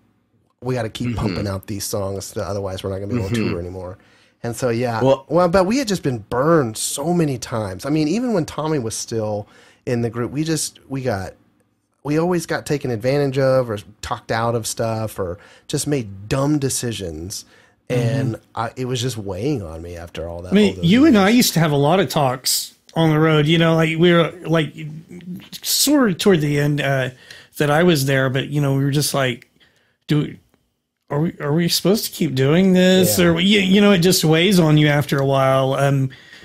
we got to keep pumping out these songs, otherwise we're not going to be able to tour anymore. And so, yeah. Well, but we had just been burned so many times. I mean, even when Tommy was still in the group, we always got taken advantage of or talked out of stuff or just made dumb decisions. And it was just weighing on me after all that. I mean, you and I used to have a lot of talks on the road, like we were like sort of toward the end that I was there, but we were just like, are we supposed to keep doing this? Yeah. Or it just weighs on you after a while.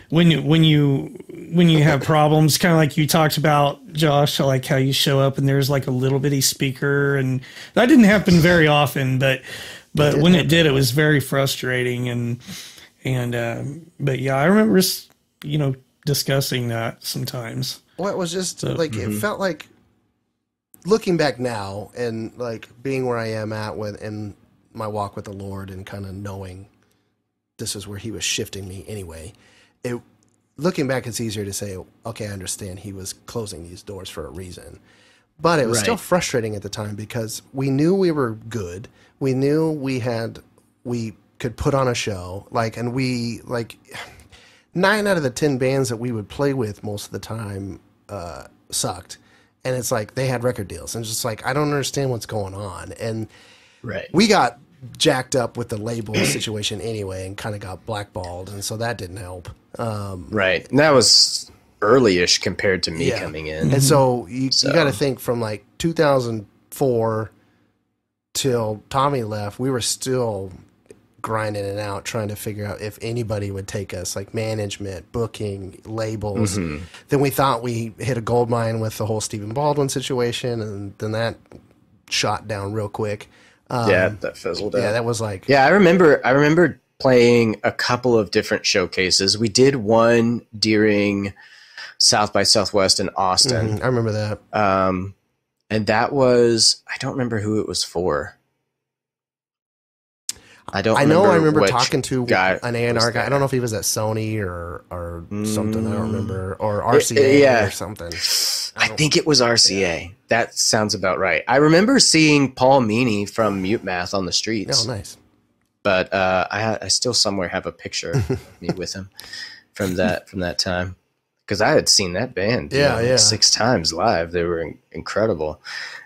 When you have problems, kind of like you talked about, Josh, like how you show up and there's like a little bitty speaker, and that didn't happen very often, but when it did, it was very frustrating. But yeah, I remember discussing that sometimes. Well, it was just it felt like, looking back now and like being where I am at in my walk with the Lord and kind of knowing this is where he was shifting me anyway. Looking back, it's easier to say, okay, I understand he was closing these doors for a reason. But it was still frustrating at the time, because we knew we were good. We knew we could put on a show, and 9 out of the 10 bands that we would play with most of the time sucked. And it's like they had record deals, and it's just like, I don't understand what's going on. And we got jacked up with the label situation anyway, and kind of got blackballed, and so that didn't help. Right, and that was early-ish compared to me coming in. And so you got to think from like 2004 till Tommy left, we were still grinding it out, trying to figure out if anybody would take us, like management, booking, labels. Then we thought we hit a gold mine with the whole Stephen Baldwin situation, and then that shot down real quick. That fizzled out. Yeah, that was like... Yeah, I remember playing a couple of different showcases. We did one during South by Southwest in Austin. I remember that. And that was... I don't remember who it was for. I remember talking to an A&R guy. I don't know if he was at Sony or something. I don't remember. Or RCA or something. I think it was RCA. Yeah. That sounds about right. I remember seeing Paul Meany from Mute Math on the streets. Oh, nice. But I still somewhere have a picture of me with him from that time. Because I had seen that band 6 times live. They were incredible.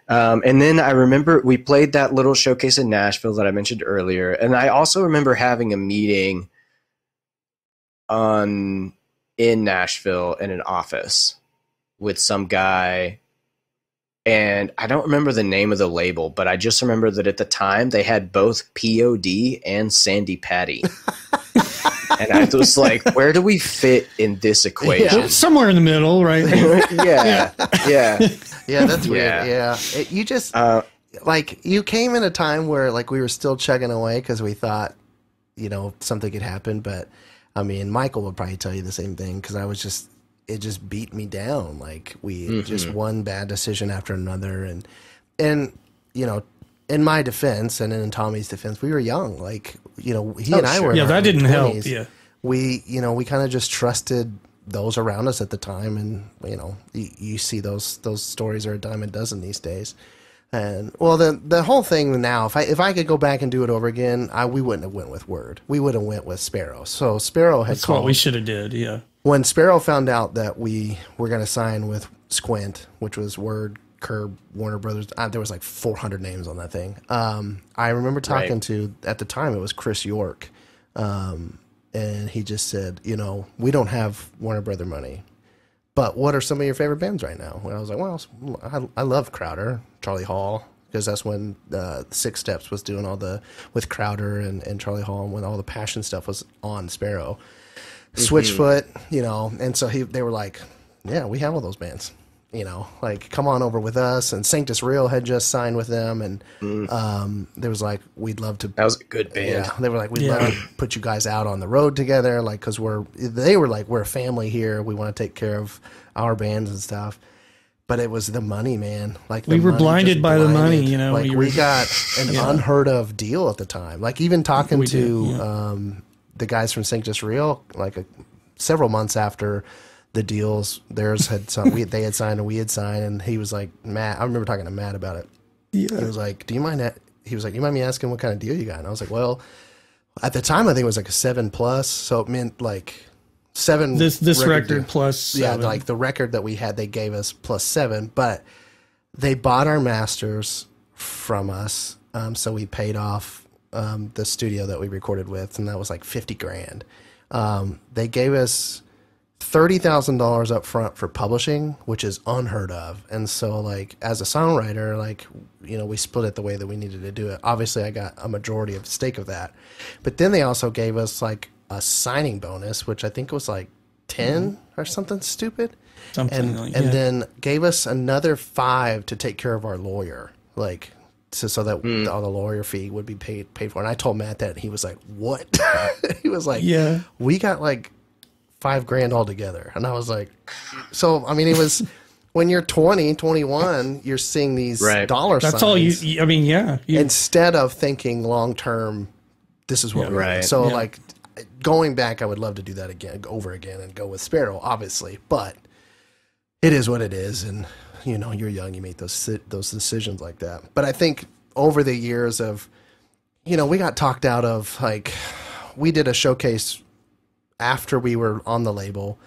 And then I remember we played that little showcase in Nashville that I mentioned earlier. And I also remember having a meeting in Nashville in an office with some guy. And I don't remember the name of the label, but I just remember that at the time they had both POD and Sandy Patty. And I was like, where do we fit in this equation? Yeah. Somewhere in the middle, right? Yeah. Yeah, that's weird. Yeah. You just, like, you came in a time where, like, we were still chugging away because we thought, you know, something could happen. But, I mean, Michael would probably tell you the same thing because it just beat me down. Like, we just one bad decision after another. And you know, in my defense and in Tommy's defense, we were young. Like, you know, he and I were in our that didn't 20s. help. Yeah. We kind of just trusted those around us at the time. And, you know, you see those stories are a dime a dozen these days. And, well, the whole thing now, if I could go back and do it over again, we wouldn't have went with Word. We would have went with Sparrow. So Sparrow had That's what we should have did, yeah. When Sparrow found out that we were going to sign with Squint, which was Word, Curb, Warner Brothers, there was like 400 names on that thing. I remember talking to, at the time, it was Chris York. And he just said, you know, we don't have Warner Brother money. But what are some of your favorite bands right now? And I was like, well, I love Crowder, Charlie Hall, because that's when Six Steps was doing with Crowder and Charlie Hall, and when all the Passion stuff was on Sparrow. Switchfoot, you know, and so they were like, yeah, we have all those bands, you know, like, come on over with us. And Sanctus Real had just signed with them, and there was like, we'd love to. That was a good band. Yeah, they were like, we'd love to put you guys out on the road together, like, because they were like, we're a family here. We want to take care of our bands and stuff. But it was the money, man. Like, we were blinded by the money, you know. Like, we got an unheard of deal at the time. Like, even talking to the guys from Sanctus Real, like several months after the deals, theirs had they had signed and we had signed, and he was like, Matt, I remember talking to Matt about it. Yeah. He was like, you mind me asking what kind of deal you got? And I was like, well, at the time I think it was like a 7+, so it meant like 7 this record plus 7. Yeah, like the record that we had they gave us +7, but they bought our masters from us, so we paid off the studio that we recorded with, and that was like $50,000. They gave us $30,000 up front for publishing, which is unheard of. And so, like, as a songwriter, like, you know, we split it the way that we needed to do it. Obviously, I got a majority of the stake of that. But then they also gave us like a signing bonus, which I think was like 10 or something stupid. And then gave us another 5 to take care of our lawyer, like, so that all the lawyer fee would be paid for. And I told Matt that, and he was like, what? He was like, yeah, we got like $5,000 altogether. And I was like, so, I mean, it was when you're 20, 21, you're seeing these dollar signs. That's all you, I mean, yeah. Instead of thinking long-term, this is what we're doing. So, like, going back, I would love to do that over again and go with Sparrow, obviously. But it is what it is. And, you know, you're young, you make those decisions like that. But I think over the years of, you know, we got talked out of, like, we did a showcase after we were on the label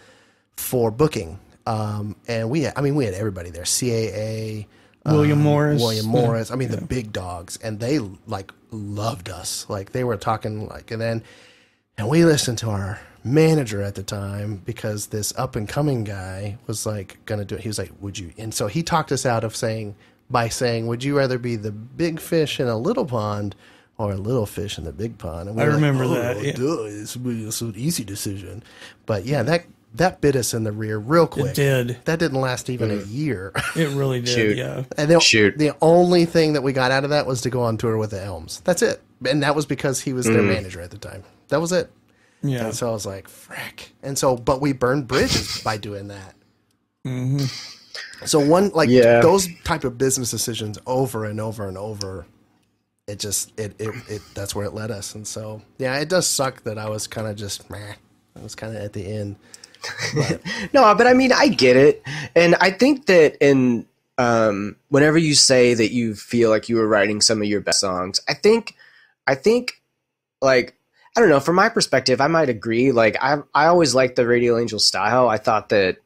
for booking. And we had everybody there, CAA, William Morris. I mean, the big dogs, and they like loved us. Like, they were talking like, and we listened to our manager at the time, because this up and coming guy was like going to do it. He was like, would you? And so he talked us out of saying, would you rather be the big fish in a little pond or a little fish in the big pond? And I remember that. Duh, it's an easy decision. But yeah, that bit us in the rear real quick. It did. That didn't last even a year. It really did. Yeah. And the only thing that we got out of that was to go on tour with the Elms. That's it. And that was because he was their manager at the time. That was it. Yeah. And so I was like, frick. And so, but we burned bridges by doing that. Mm-hmm. So those type of business decisions over and over and over, it that's where it led us. And so, yeah, it does suck that I was kind of just, I was kind of at the end. But. No, but I mean, I get it. And I think that whenever you say that you feel like you were writing some of your best songs, I think like, I don't know, from my perspective, I might agree. Like, I always liked the Radio Angel style. I thought that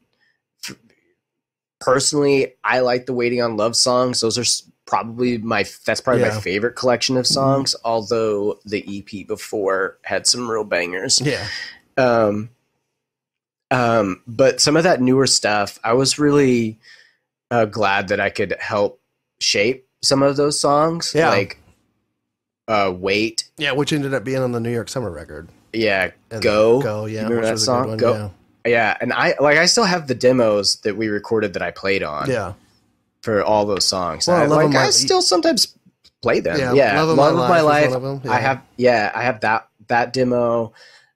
personally, I like the Waiting on Love songs. Those are probably my favorite collection of songs, although the EP before had some real bangers. Yeah. But some of that newer stuff, I was really glad that I could help shape some of those songs. Yeah. Like, Wait. Yeah, which ended up being on the New York Summer record. Yeah, And Go. Yeah, You remember which that was a song? good one, Go. Yeah, and I still have the demos that we recorded that I played on. Yeah. For all those songs. Well, I still sometimes play them. Yeah, Yeah. Love of My Life. One of them. Yeah. I have that demo.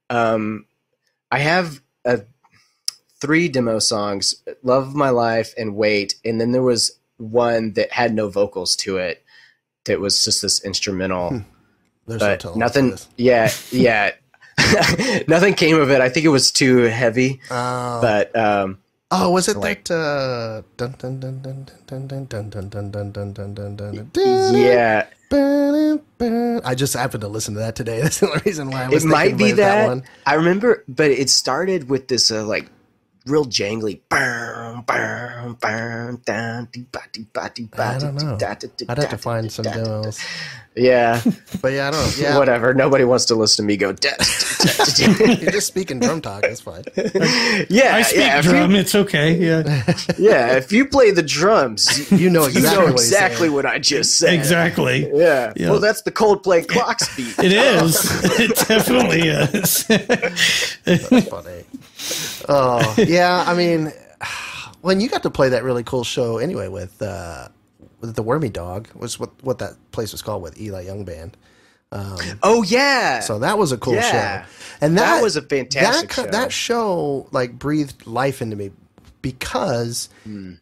I have 3 demo songs, Love of My Life and Wait, and then there was one that had no vocals to it that was just this instrumental. There's but nothing yeah. Nothing came of it. I think it was too heavy. But was it like, that yeah. I just happened to listen to that today. That's the only reason why I was It might be that one. I remember, but it started with this like real jangly. I don't know. I'd have to find some demos. Yeah. But yeah, I don't know. Yeah. Whatever. Nobody wants to listen to me go. You're just speaking drum talk. That's fine. Yeah. I speak drum. It's okay. Yeah. Yeah. If you play the drums, you know exactly what I just said. Exactly. Yeah. Well, that's the Coldplay clock speed. It is. It definitely is. That's funny. Oh, yeah. I mean, when you got to play that really cool show anyway with the Wormy Dog, was what that place was called with Eli Young Band. Oh yeah. So that was a cool show, and that was a fantastic show. That show like breathed life into me because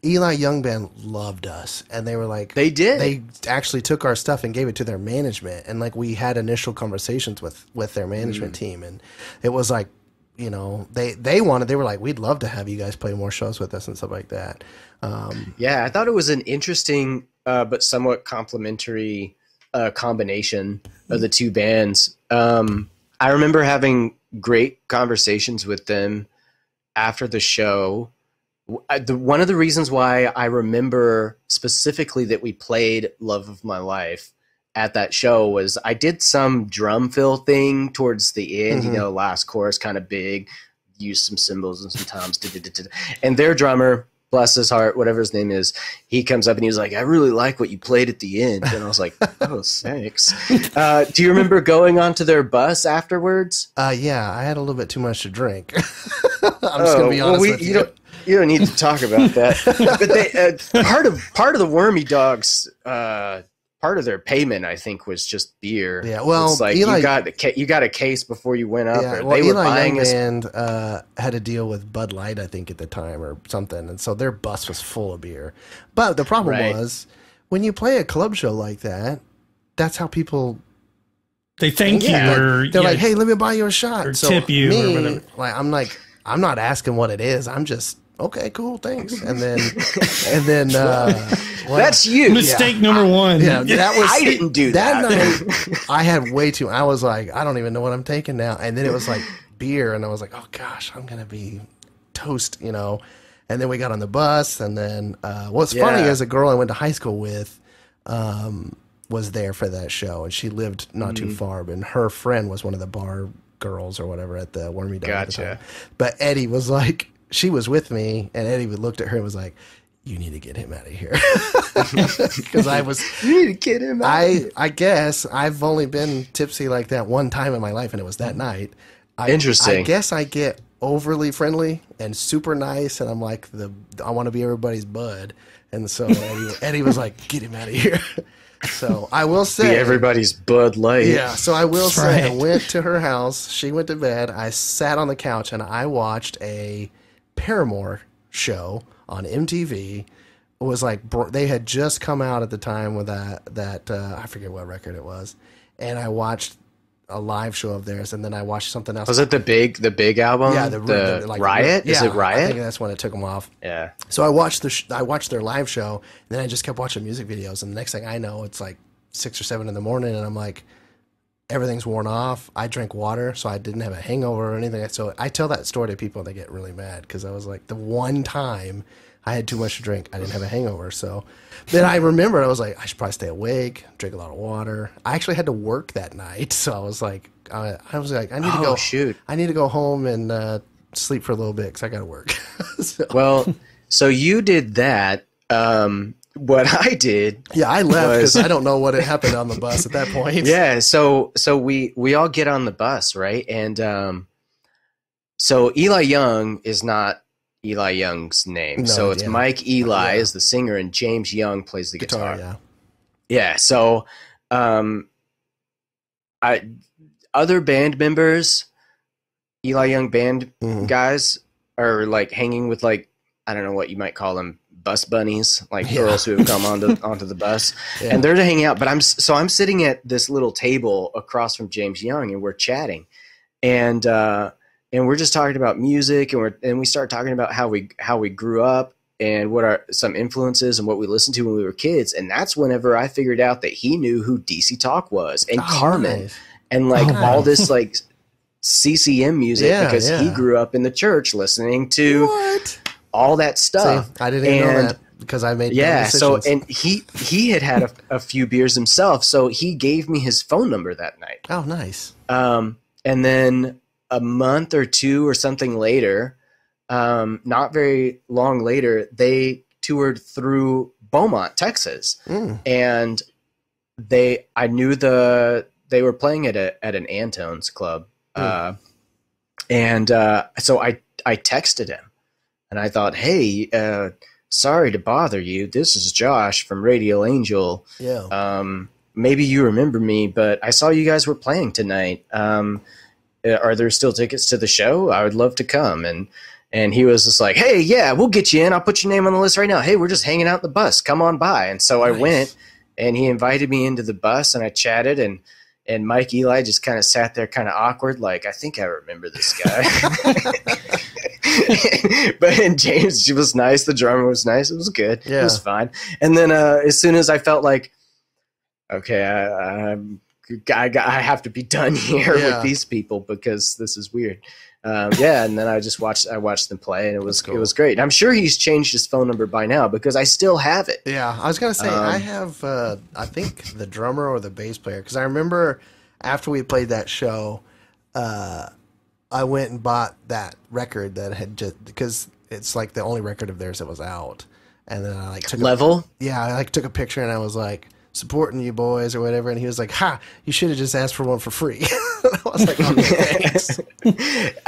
Eli Young Band loved us, and they were like they actually took our stuff and gave it to their management, and like we had initial conversations with their management team, and it was like, you know, they were like, we'd love to have you guys play more shows with us and stuff like that. Yeah, I thought it was an interesting but somewhat complementary combination of the two bands. I remember having great conversations with them after the show. One of the reasons why I remember specifically that we played Love of My Life at that show was I did some drum fill thing towards the end, you know, last chorus, kind of big, used some cymbals and some toms, and their drummer, bless his heart, whatever his name is, he comes up and he's like, I really like what you played at the end. And I was like, oh, thanks. Do you remember going onto their bus afterwards? Yeah, I had a little bit too much to drink. I'm just going to be honest with you. You don't need to talk about that. But they, part of the Wormy Dogs, part of their payment, I think, was just beer. Yeah, well, it's like Eli, you got a case before you went up. Yeah, Or they were buying Young Band had a deal with Bud Light, I think, at the time or something, and so their bus was full of beer. But the problem was when you play a club show like that, that's how people. They thank you, or they're like, "Hey, let me buy you a shot," or tip you, or whatever. I'm not asking what it is. I'm just. Okay, cool, thanks. And then that's you. Mistake number one. Yeah, that was I didn't do that. Night, I had way too. I was like, I don't even know what I'm taking now. And then it was like beer, and I was like, oh gosh, I'm gonna be toast, you know. And then we got on the bus, and then what's funny is a girl I went to high school with was there for that show, and she lived not too far, but her friend was one of the bar girls or whatever at the Wormy Dog at the time. But Eddie was like. She was with me, and Eddie looked at her and was like, you need to get him out of here. Because you need to get him out. I guess I've only been tipsy like that one time in my life, and it was that night. Interesting. I guess I get overly friendly and super nice, and I'm like, I want to be everybody's bud. And so Eddie was like, get him out of here. So I will say. Be everybody's Bud Light. Yeah, so I will say I went to her house. She went to bed. I sat on the couch, and I watched a Paramore show on MTV. It was like they had just come out at the time with that I forget what record it was, and I watched a live show of theirs, and then I watched something else. Was it the big album? Yeah, the Riot. Is it Riot? I think that's when it took them off. Yeah. So I watched their live show, and then I just kept watching music videos, and the next thing I know, it's like 6 or 7 in the morning, and I'm like. Everything's worn off. I drank water, so I didn't have a hangover or anything. So I tell that story to people, and they get really mad because I was like, the one time I had too much to drink, I didn't have a hangover. So then I remembered, I was like, I should probably stay awake, drink a lot of water. I actually had to work that night, so I was like, I need to go. Shoot. I need to go home and sleep for a little bit because I got to work. So you did that. what I did. Yeah, I left because I don't know what had happened on the bus at that point. Yeah, so we all get on the bus, right? And so Eli Young is not Eli Young's name. No, so it's yeah. Mike Eli Yeah. is the singer, and James Young plays the guitar. Yeah. Yeah. So other band members, Eli Young band guys, are like hanging with, like, I don't know what you might call them, bus bunnies, like girls who have come onto the bus, and they're hanging out. But I'm sitting at this little table across from James Young, and we're chatting, and we're just talking about music, and we start talking about how we grew up and what are some influences and what we listened to when we were kids. And that's whenever I figured out that he knew who DC Talk was, and Carmen, nice. and like all this like CCM music, because he grew up in the church listening to all that stuff. See, I didn't even know that because I made so and he had a few beers himself, so he gave me his phone number that night. Oh, nice. And then a month or two or something later, not very long later, they toured through Beaumont, Texas, and I knew they were playing at an Antone's club. And so I texted him, and I thought, hey, sorry to bother you. This is Josh from Radio Angel. Yeah. Maybe you remember me, but I saw you guys were playing tonight. Are there still tickets to the show? I would love to come. And he was just like, hey, yeah, we'll get you in. I'll put your name on the list right now. Hey, we're just hanging out in the bus. Come on by. And so I went, and he invited me into the bus, and I chatted, and Mike Eli just kind of sat there kind of awkward, like, I think I remember this guy. But James was nice. The drummer was nice. It was good. Yeah. It was fine. And then as soon as I felt like, okay, I have to be done here with these people because this is weird. And then I watched them play, and it was great. And I'm sure he's changed his phone number by now because I still have it. Yeah, I was gonna say I have. I think the drummer or the bass player, because I remember after we played that show, I went and bought that record that had just, because it's like the only record of theirs that was out, and then I like took I took a picture, and I was like, supporting you boys or whatever, and he was like, ha, you should have just asked for one for free. I was like, okay, thanks.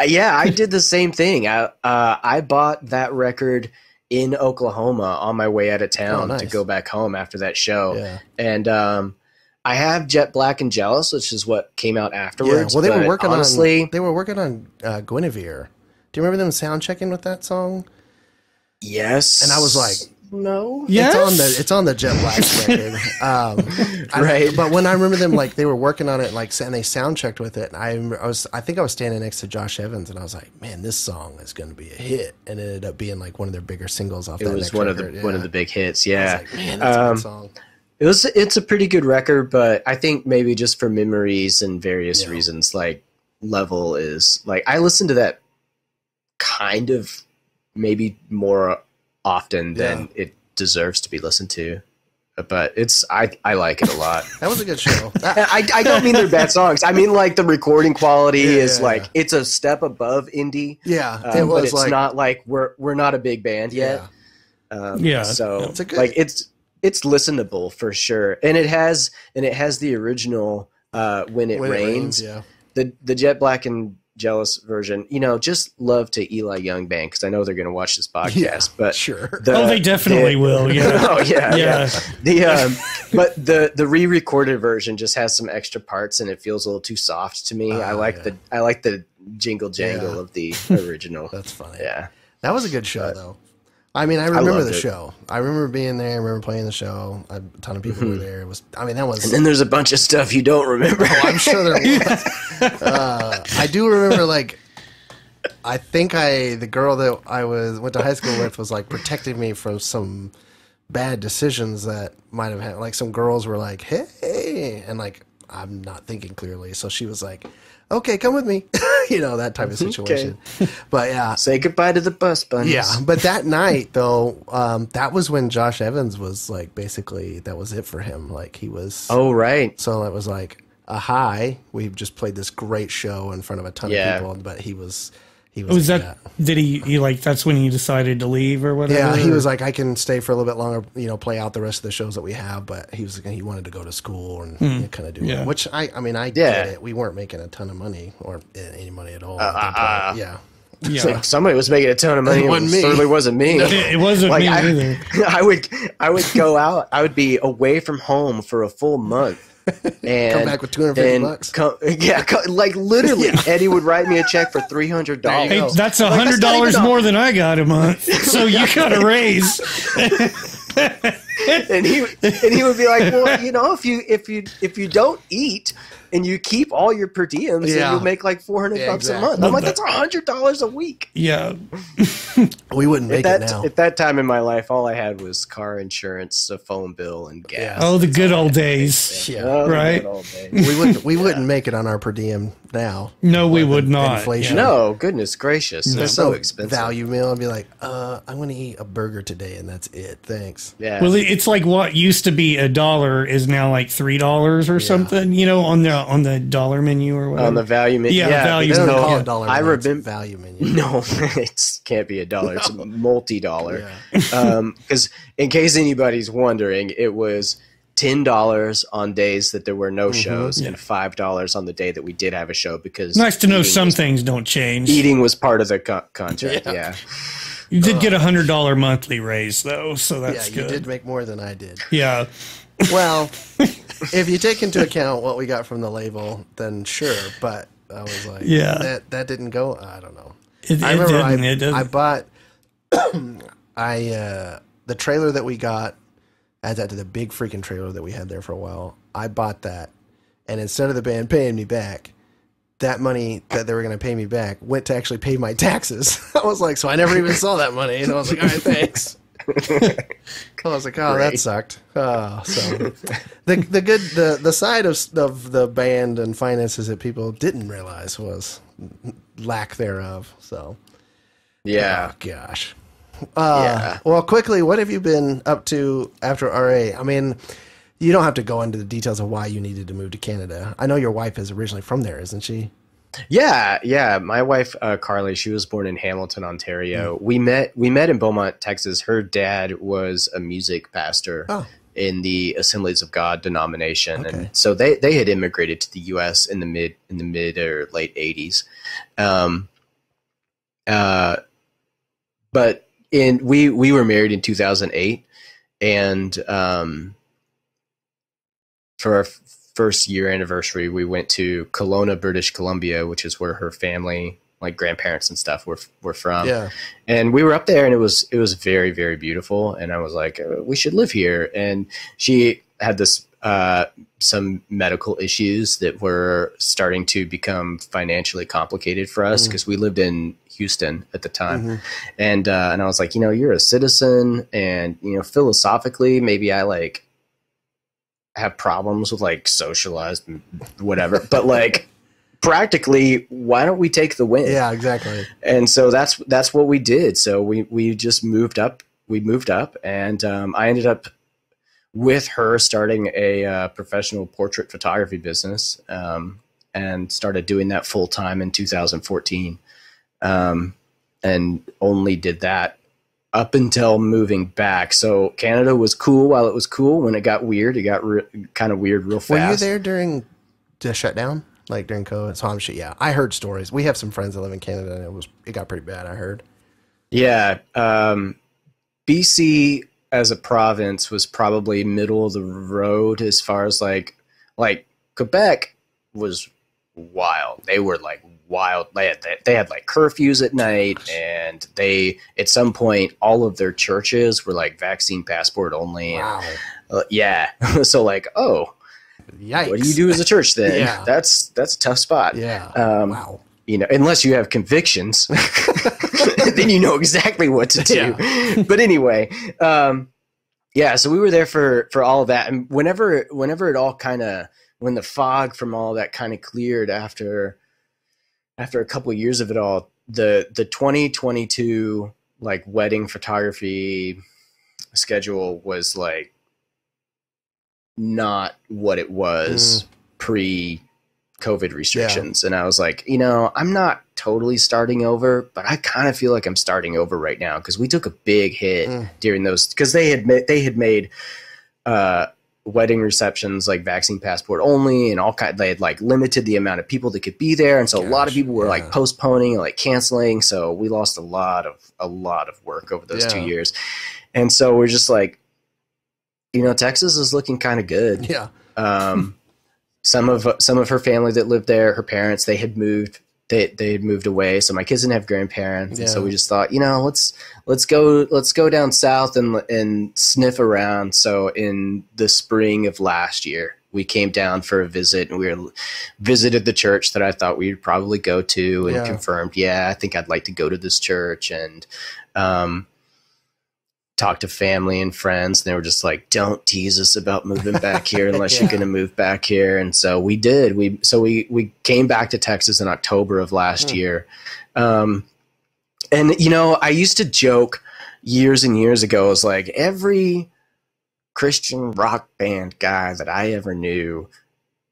Yeah, I did the same thing. I bought that record in Oklahoma on my way out of town to go back home after that show. And I have Jet Black and Jealous, which is what came out afterwards. Well, they were working on Guinevere. Do you remember them sound checking with that song? Yes. And I was like, no. Yes? It's on the Jet Black record. Right. But when I remember them, like, they were working on it, like, and they sound checked with it. And I think I was standing next to Josh Evans, and I was like, man, this song is going to be a hit. And it ended up being like one of their bigger singles off that next record. It was one of the big hits. Yeah. I was like, man, that's a good song. It's a pretty good record, but I think maybe just for memories and various reasons, like, Level is like, I listen to that kind of maybe more often than it deserves to be listened to, but I like it a lot. That was a good show. I don't mean they're bad songs. I mean, like, the recording quality is like it's a step above indie. Yeah, but it's like, not like we're not a big band yet. So it's a good, like it's listenable for sure, and it has the original When It Rains. The Jet Black and Jealous version, just love to Eli Young band, because I know they're going to watch this podcast. But sure, they definitely will. Yeah. Oh yeah. But the re-recorded version just has some extra parts, and it feels a little too soft to me. I like the jingle jangle of the original. That's funny. Yeah, that was a good show though. I mean, I remember the show. I remember being there. I remember playing the show. A ton of people were there. It was. I mean, that was. And then there's a bunch of stuff you don't remember. Oh, I'm sure there was. I do remember, like, I think the girl that I went to high school with was like protecting me from some bad decisions that might have had. Like, some girls were like, "Hey," and like, I'm not thinking clearly, so she was like, okay, come with me. That type of situation. Okay. But yeah. Say goodbye to the bus bunnies. Yeah. But that night, though, that was when Josh Evans was like, basically, that was it for him. Like, he was. Oh, right. So it was like a high. We've just played this great show in front of a ton of people, but he was he was like, did he like, that's when he decided to leave or whatever? Yeah, he was like, I can stay for a little bit longer, play out the rest of the shows that we have, but he wanted to go to school and kind of do it, which I get it. We weren't making a ton of money or any money at all. Yeah. So somebody was making a ton of money. It certainly wasn't me. It wasn't me either. I would go out. I would be away from home for a full month. And come back with $250. Like literally, Eddie would write me a check for $300. Hey, that's $100 more than I got a month. So you got a raise. and he would be like, well, if you don't eat and you keep all your per diems, then you'll make like $400 a month. I'm like, that's $100 a week. Yeah. We wouldn't make it now. At that time in my life, all I had was car insurance, a phone bill, and gas. Yeah. Oh, the good old days. Yeah. Right. We wouldn't make it on our per diem now. No, we would not. Inflation. No, goodness gracious. They're so expensive. Value meal, I'd be like, I'm going to eat a burger today, and that's it. Thanks. Yeah. Well, it's like what used to be $1 is now like $3 or something, on the dollar menu or whatever. On the value menu. Yeah, value menu. menu. Call it dollar. I remember value menu. No, it can't be $1. It's multi-dollar. Because in case anybody's wondering, it was $10 on days that there were no shows and $5 on the day that we did have a show. Because nice to know some things don't change. Eating was part of the contract. Yeah. You did get $100 monthly raise though, so that's good. You did make more than I did. Yeah. Well, if you take into account what we got from the label, then sure. But I was like, that didn't go. I don't know. I remember I bought the trailer that we got. Adds that to the big freaking trailer that we had there for a while. I bought that, and instead of the band paying me back, that money that they were going to pay me back went to actually pay my taxes. I was like, so I never even saw that money, and I was like, all right, thanks. I was like, oh, that sucked. Oh, so the side of the band and finances that people didn't realize was lack thereof. So oh, gosh. Well, quickly, what have you been up to after RA? I mean, you don't have to go into the details of why you needed to move to Canada. I know your wife is originally from there, isn't she? Yeah. My wife, Carly, she was born in Hamilton, Ontario. We met in Beaumont, Texas. Her dad was a music pastor in the Assemblies of God denomination, and so they had immigrated to the U.S. in the mid or late 80s. But we were married in 2008, and for our first year anniversary, we went to Kelowna, British Columbia, which is where her family, like grandparents and stuff, were from. Yeah. And we were up there, and it was very, very beautiful. And I was like, we should live here. And she had this some medical issues that were starting to become financially complicated for us because we lived in Houston at the time. And I was like, you're a citizen, and philosophically, maybe I like have problems with like socialized whatever, but like practically, why don't we take the win? Yeah, exactly. And so that's what we did. So we just moved up. We moved up, and I ended up with her starting a professional portrait photography business, and started doing that full time in 2014, and only did that up until moving back. So Canada was cool while it was cool. When it got weird, it got kind of weird real fast. Were you there during the shutdown, like during COVID? So I'm sure. Yeah, I heard stories. We have some friends that live in Canada, and it got pretty bad. I heard. Yeah, BC as a province was probably middle of the road as far as like Quebec was wild. They were like wild. They had like curfews at night, and at some point all of their churches were like vaccine passport only. Wow. And, so like, oh, yikes. What do you do as a church then? Yeah. That's a tough spot. Yeah. Wow. Unless you have convictions, then you know exactly what to do. Yeah. But anyway, so we were there for all of that. And whenever it all when the fog from all that kind of cleared after a couple of years of it all, the 2022 like wedding photography schedule was like not what it was pre COVID restrictions. And I was like, you know, I'm not totally starting over, but I kind of feel like I'm starting over right now, because we took a big hit during those, because they had made wedding receptions like vaccine passport only, and all kind. They had like limited the amount of people that could be there, and so a lot of people were like postponing and like canceling. So we lost a lot of work over those 2 years, and so we're just like, you know, Texas is looking kind of good. Yeah. Some of her family that lived there, her parents, they had moved. They had moved away, so my kids didn't have grandparents, and so we just thought, you know, let's go down south and sniff around. So in the spring of last year, we came down for a visit, and we visited the church that I thought we'd probably go to, and confirmed, I think I'd like to go to this church, and talked to family and friends, and they were just like, don't tease us about moving back here unless you're going to move back here. And so we did. We came back to Texas in October of last year. And, you know, I used to joke years and years ago, I was like, every Christian rock band guy that I ever knew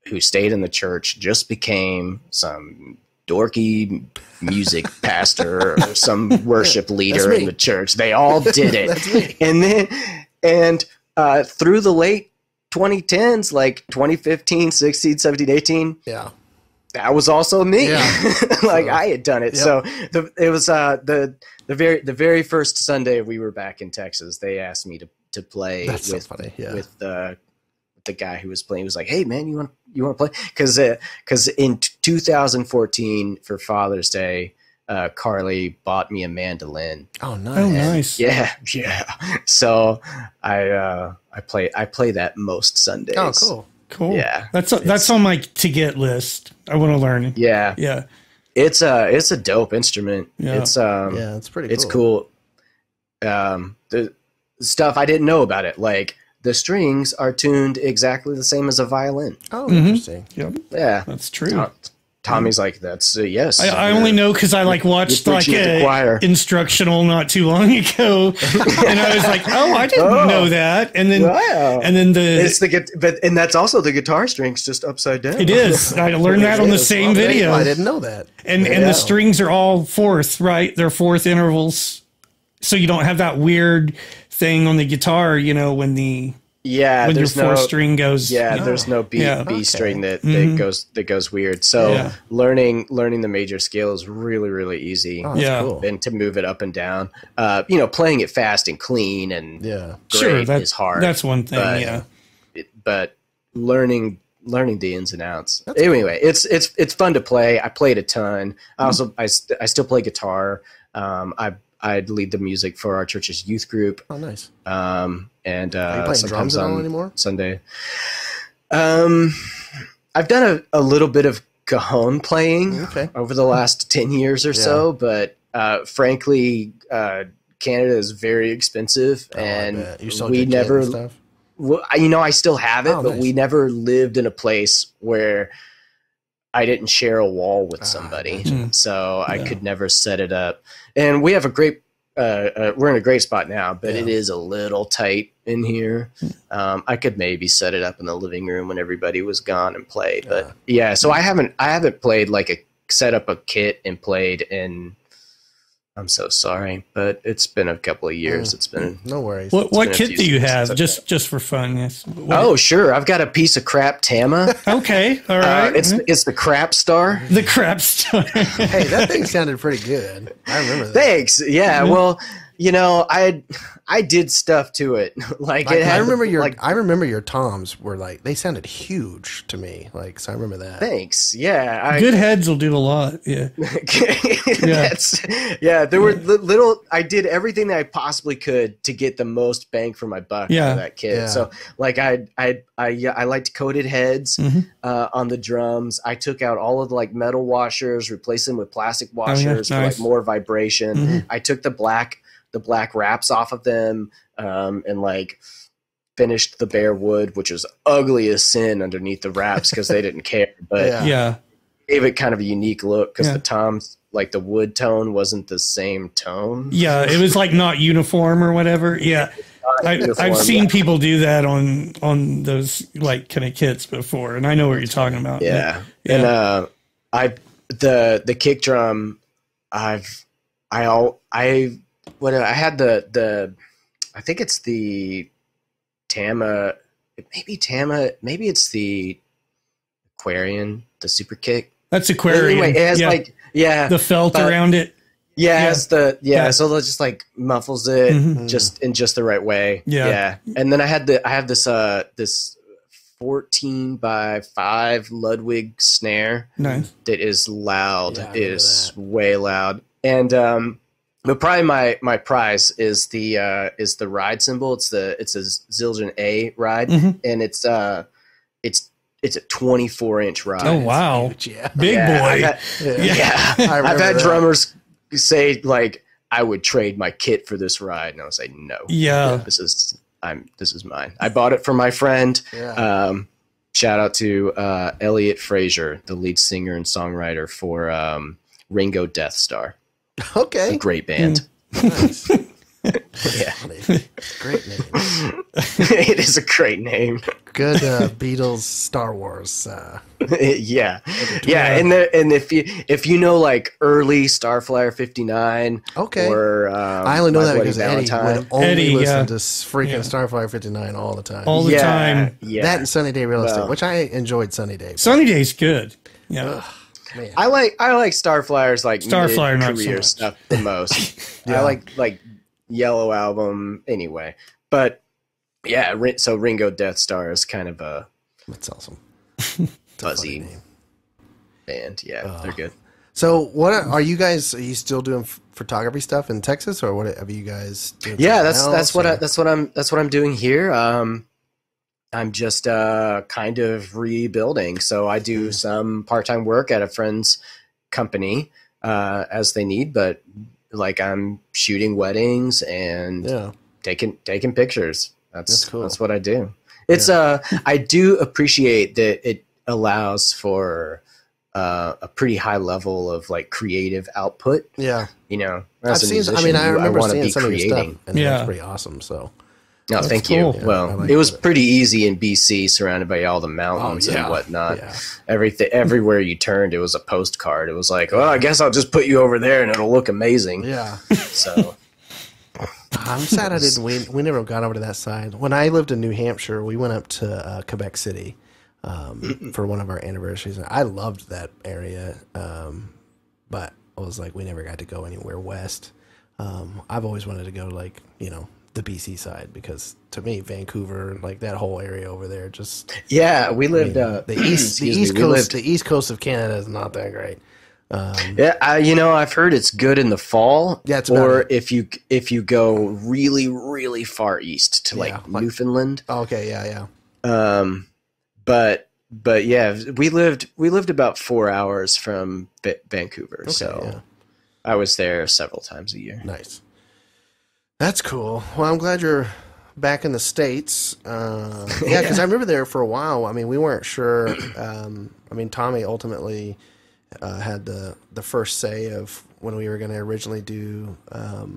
who stayed in the church just became some dorky music pastor or some worship leader in the church. They all did it. And through the late 2010s, like 2015, 16, 17, 18, that was also me. Like I had done it. So it was the very first Sunday we were back in Texas, they asked me to play with the guy who was playing. He was like, hey man, you want to play? Because in 2014 for Father's Day, Carly bought me a mandolin. Oh, nice. Oh, nice. Yeah. So I play that most Sundays. Oh, cool. Yeah, that's on my to get list. I want to learn. Yeah. It's a dope instrument. Yeah. It's pretty. It's cool. The stuff I didn't know about it, like the strings are tuned exactly the same as a violin. Oh, interesting. Yeah, that's true. Tommy's like, that's yes. I only know because I like watched like a instructional not too long ago, and I was like, oh, I didn't know that. And then, and that's also the guitar strings just upside down. It is. I learned that on the same video. I didn't know that. And the strings are all fourth, right? They're fourth intervals, so you don't have that weird thing on the guitar, you know, when your fourth string goes. There's no B string that goes weird. So learning the major scale is really, really easy. Oh, that's cool. And to move it up and down, you know, playing it fast and clean and great is hard. That's one thing. But learning the ins and outs. Anyway, it's fun to play. I played a ton. I still play guitar. I lead the music for our church's youth group. Oh, nice. And are you playing drums at all anymore? Sunday. I've done a little bit of cajon playing over the last 10 years or so, but frankly, Canada is very expensive, and we never. Stuff? Well, you know, I still have it, but we never lived in a place where I didn't share a wall with somebody, so I could never set it up. And we have a great, we're in a great spot now, but it is a little tight in here. I could maybe set it up in the living room when everybody was gone and play, but so I haven't played like set up a kit and played in. I'm so sorry, but it's been a couple of years. It's been no worries. What kit do you have? Just for fun? Yes. Oh, sure. I've got a piece of crap Tama. Okay, all right. It's the Crap Star. The Crap Star. Hey, that thing sounded pretty good. I remember that. Thanks. Yeah. Well, you know, I did stuff to it. I remember your toms were like, they sounded huge to me. Like, so I remember that. Thanks. Yeah. Good heads will do a lot. Yeah. There were little, I did everything that I possibly could to get the most bang for my buck out of that kit. Yeah. So like I liked coated heads on the drums. I took out all of the like metal washers, replaced them with plastic washers for like more vibration. I took the black wraps off of them, and like finished the bare wood, which was ugly as sin underneath the wraps because they didn't care, but gave it kind of a unique look because the toms, like the wood tone wasn't the same tone. Yeah, it was like not uniform or whatever. Yeah. I've seen people do that on those like kind of kits before, and I know what you're talking about. Yeah. And the kick drum, I had the I think it's the Tama, maybe it's the Aquarian, the super kick. That's Aquarian. Anyway, it has the felt around it. Yeah, it has so it just like muffles it just in just the right way. Yeah. And then I have this 14 by 5 Ludwig snare. Nice. That is loud. It is way loud. And but probably my prize is the ride cymbal. It's a Zildjian A ride, and it's a 24-inch ride. Oh wow, big boy. I've had drummers say like, I would trade my kit for this ride, and I was like, no. Yeah, this is mine. I bought it for my friend. Shout out to Elliot Frazier, the lead singer and songwriter for Ringo Death Star. Okay. A great band. Nice. Yeah. Great name. It is a great name. Good Beatles Star Wars. Yeah. And if you know like early Starflyer 59, okay. Or I only know that because Eddie would only listen to freaking Starflyer 59 all the time. All the time. Yeah. That and Sunny Day Real Estate, which I enjoyed Sunny Day. Sunny Day's good. Yeah. Man. I like Starflyer's like Starflyer career stuff the most. I like Yellow Album anyway, but yeah. So Ringo Death Star is kind of that's awesome. Fuzzy band. Yeah, they're good. So what are you guys? Are you still doing photography stuff in Texas, or what have you guys doing? Yeah, that's what I'm doing here. I'm just kind of rebuilding. So I do some part-time work at a friend's company as they need, but like I'm shooting weddings and taking pictures. That's cool. That's what I do. It's I do appreciate that it allows for a pretty high level of like creative output. Yeah, you know, I've seen. I remember seeing some of your stuff, and that's pretty awesome. So. No, thank you. Yeah, well, it was pretty easy in BC, surrounded by all the mountains and whatnot. Yeah. Everywhere you turned, it was a postcard. It was like, well, I guess I'll just put you over there, and it'll look amazing. Yeah. So I'm sad I didn't. We never got over to that side. When I lived in New Hampshire, we went up to Quebec City for one of our anniversaries. I loved that area, but I was like, we never got to go anywhere west. I've always wanted to go, like, you know, the BC side, because to me Vancouver, like that whole area over there, just we lived the east coast of Canada is not that great. I've heard it's good in the fall. Yeah, or if you go really really far east to like Newfoundland. Okay, yeah. But yeah, we lived about 4 hours from Vancouver, so I was there several times a year. Nice. That's cool. Well, I'm glad you're back in the States. Because I remember there for a while. I mean, we weren't sure. Tommy ultimately had the first say of when we were going to originally do a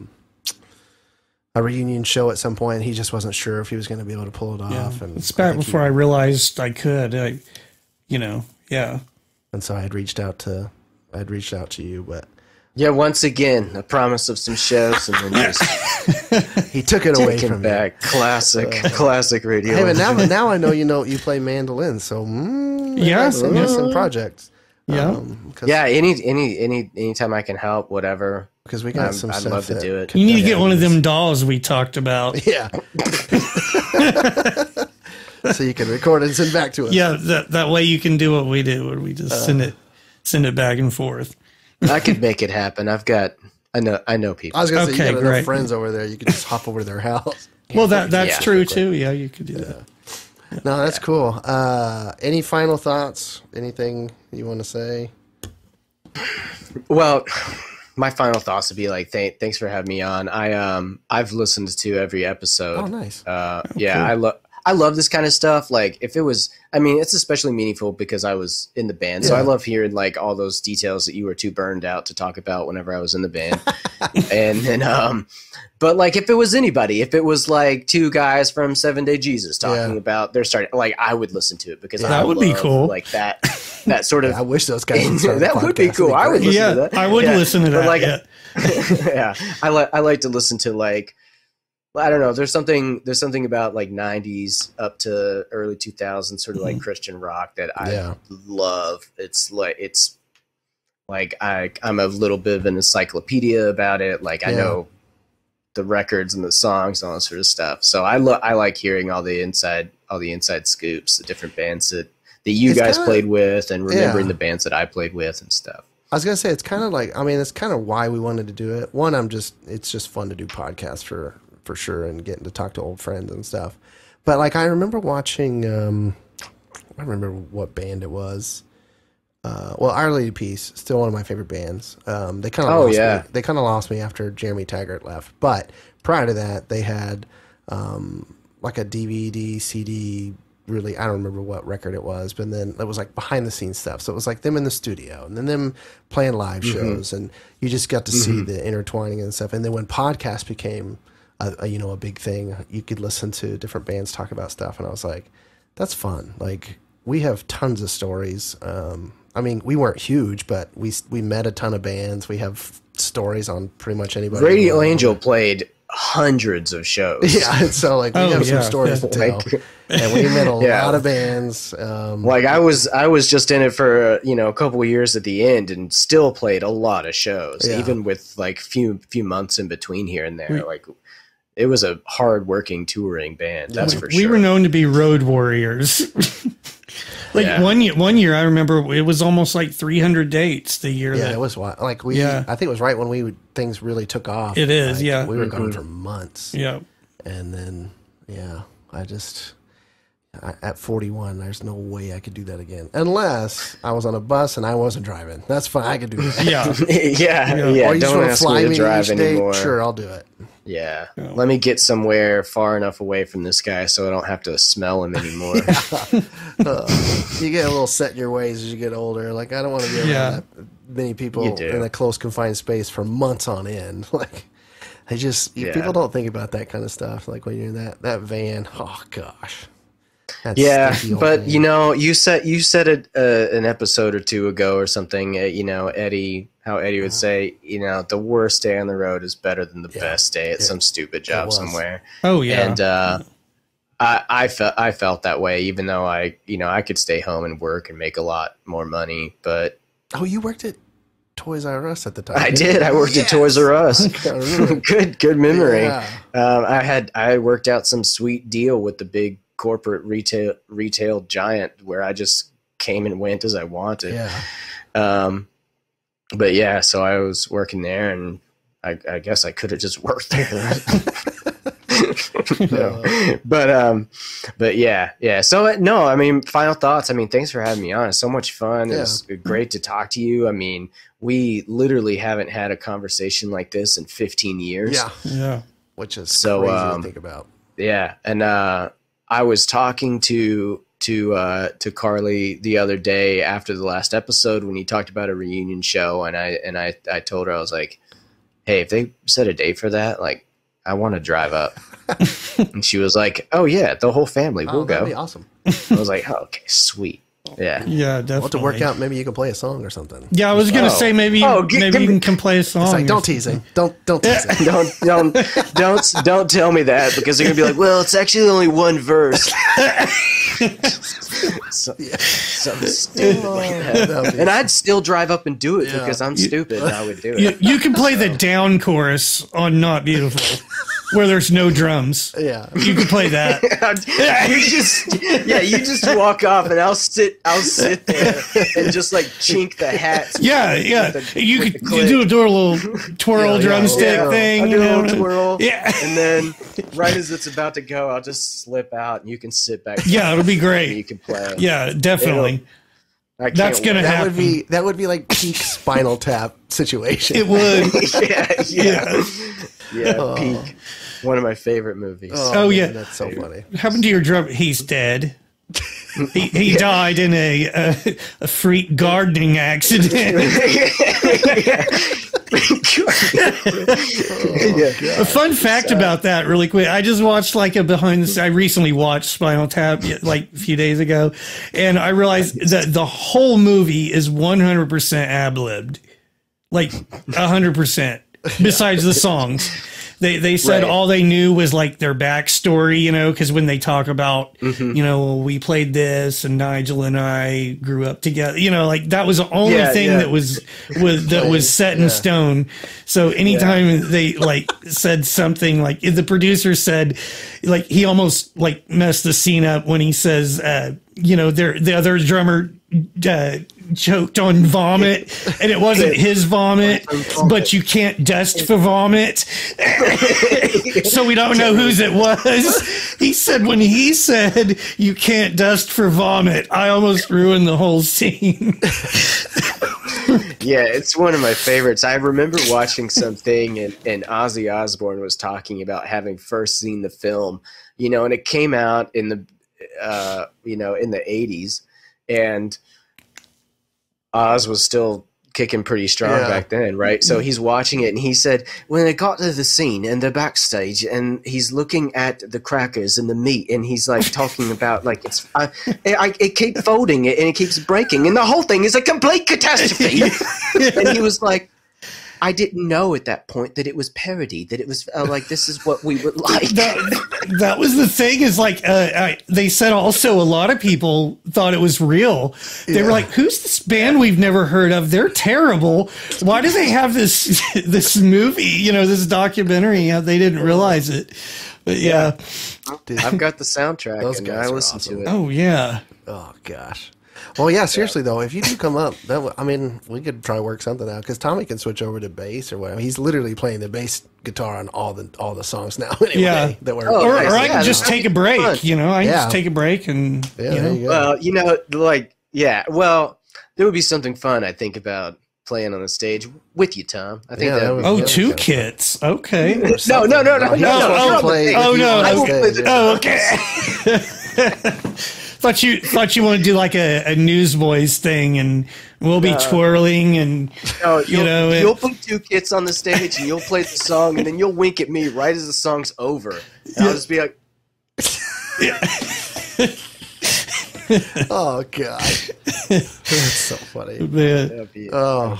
reunion show at some point. He just wasn't sure if he was going to be able to pull it off. And it's back before I realized I could. And so I had reached out to you, but. Yeah, once again, a promise of some shows, and then just he took it away from back. Me. Classic radio. Hey, but now I know you play mandolin, so some projects. Yeah, anytime I can help, whatever. Because we got some I'd stuff love to do it. You need to get one of them dolls we talked about. Yeah. So you can record and send back to us. Yeah, that way you can do what we do, where we just send it back and forth. I could make it happen. I know people. I was going to say, you got enough friends over there. You could just hop over to their house. Well, that's true too. Yeah, you could do that. No, that's cool. Any final thoughts? Anything you want to say? Well, my final thoughts would be like, thanks for having me on. I've listened to every episode. Oh, nice. Cool. I love this kind of stuff. Like if it was, I mean, it's especially meaningful because I was in the band. So I love hearing like all those details that you were too burned out to talk about whenever I was in the band. And then, but like if it was anybody, if it was like two guys from 7 Day Jesus talking about their start, like I would listen to it because that would be cool. Like that sort of. I wish those guys would start that would be cool. I would listen to that. I would listen to that. Like, yeah, I like to listen to like. I don't know. There's something about like 90s up to early 2000s sort of like Christian rock that I love. It's like I'm a little bit of an encyclopedia about it. Like I know the records and the songs and all that sort of stuff. So I like hearing all the inside scoops, the different bands that you guys played with, and remembering the bands that I played with and stuff. I was gonna say it's kind of like, I mean, it's kind of why we wanted to do it. One, it's just fun to do podcasts for sure, and getting to talk to old friends and stuff. But like I remember watching, I don't remember what band it was. Well, Our Lady Peace, still one of my favorite bands. They kind of They kind of lost me after Jeremy Taggart left. But prior to that, they had like a DVD, CD. Really, I don't remember what record it was, but then it was like behind the scenes stuff. So it was like them in the studio, and then them playing live shows, and you just got to see the intertwining and stuff. And then when podcasts became a big thing, you could listen to different bands talk about stuff, and I was like, that's fun. Like we have tons of stories. I mean, we weren't huge, but we met a ton of bands. We have stories on pretty much anybody. Radio Angel played hundreds of shows. Yeah, and so like we have some stories to tell, and we met a lot of bands. Like I was just in it for a couple of years at the end, and still played a lot of shows, even with like few months in between here and there. Like it was a hard-working touring band. That's for sure. We were known to be road warriors. One year, I remember it was almost like 300 dates the year. Yeah, it was like I think it was right when things really took off. It is, we were gone for months. Yeah, and then at 41, there's no way I could do that again, unless I was on a bus and I wasn't driving. That's fine, I could do that. Yeah. Or you just don't want to ask fly me to me drive each day? anymore. Sure, I'll do it. Yeah. Let me get somewhere far enough away from this guy so I don't have to smell him anymore. You get a little set in your ways as you get older. Like, I don't want to be around that many people in a close, confined space for months on end. Like, people don't think about that kind of stuff. Like, when you're in that van, oh, gosh. But thing. You said an episode or two ago or something. Eddie would say, the worst day on the road is better than the best day at some stupid job somewhere. Oh yeah, and I felt that way, even though I could stay home and work and make a lot more money. But you worked at Toys R Us at the time. I did. I worked at Toys R Us. Good memory. Yeah. I worked out some sweet deal with the big corporate retail giant where I just came and went as I wanted. Yeah. But yeah, so I was working there, and I guess I could have just worked there. But yeah. So no, I mean, final thoughts. I mean, thanks for having me on. It's so much fun. It was great to talk to you. I mean, we literally haven't had a conversation like this in 15 years. Yeah. Which is so crazy to think about. Yeah, and I was talking to Carly the other day after the last episode when he talked about a reunion show, and I told her, I was like, hey, if they set a date for that, like, I want to drive up. And she was like, oh yeah, the whole family, we'll go. That'd be awesome. I was like, oh, okay, sweet. Yeah, definitely. We'll have to work out. Maybe you can play a song or something. Yeah, I was gonna say maybe you can play a song. It's like, don't tease him. Don't tease him. Don't tell me that, because they're gonna be like, well, it's actually only one verse. Something stupid like that. And I'd still drive up and do it because I'm stupid and I would do it. You can play the down chorus on Not Beautiful, where there's no drums. Yeah. You can play that. You just walk off, and I'll sit there and just like chink the hat. Yeah. You do a little twirl drumstick thing. I'll do a little twirl. Yeah. And then right as it's about to go, I'll just slip out, and you can sit back. Yeah, it'll be great. You can play. Yeah, definitely. That's gonna happen. That would be like peak Spinal Tap situation. It would. Yeah. Peak. One of my favorite movies. Oh, yeah. That's so funny. What happened to your drummer? He's dead. He died in a freak gardening accident. A fun fact about that, really quick. I just watched like a behind the. I recently watched Spinal Tap like a few days ago, and I realized that the whole movie is 100% ad-libbed, like 100%. Besides the songs. They said all they knew was like their backstory, you know, because when they talk about, you know, we played this and Nigel and I grew up together, you know, like that was the only thing that was set in stone. So anytime they like said something like the producer said, like he almost like messed the scene up when he says, you know, the other drummer choked on vomit, and it wasn't his vomit, but you can't dust for vomit. So we don't know whose it was. He said when he said you can't dust for vomit, I almost ruined the whole scene. Yeah, it's one of my favorites. I remember watching something and Ozzy Osbourne was talking about having first seen the film, you know, and it came out in the you know, in the 80s, and Oz was still kicking pretty strong back then, right? So he's watching it, and he said when they got to the scene and the backstage, and he's looking at the crackers and the meat, and he's like talking about like it keeps folding it and it keeps breaking, and the whole thing is a complete catastrophe. And he was like, I didn't know at that point that it was parody, that it was like, this is what we would like. That was the thing is like, they said also a lot of people thought it was real. They were like, who's this band we've never heard of? They're terrible. Why do they have this movie, you know, this documentary? They didn't realize it. But yeah. Dude, I've got the soundtrack and I listen to it. Oh, yeah. Oh, gosh. Well, yeah, seriously, though, if you do come up, I mean, we could try to work something out, because Tommy can switch over to bass or whatever. He's literally playing the bass guitar on all the songs now anyway. Yeah. Or I can just take a break, you know. I can just take a break and, you know. Well, you know, like, well, there would be something fun, I think, about playing on the stage with you, Tom. I think that would be two kits. Okay. No. Oh, okay. Thought you want to do like a Newsboys thing, and we'll be twirling, and you'll put two kits on the stage, and you'll play the song, and then you'll wink at me right as the song's over, and I'll just be like, oh god, that's so funny. Well,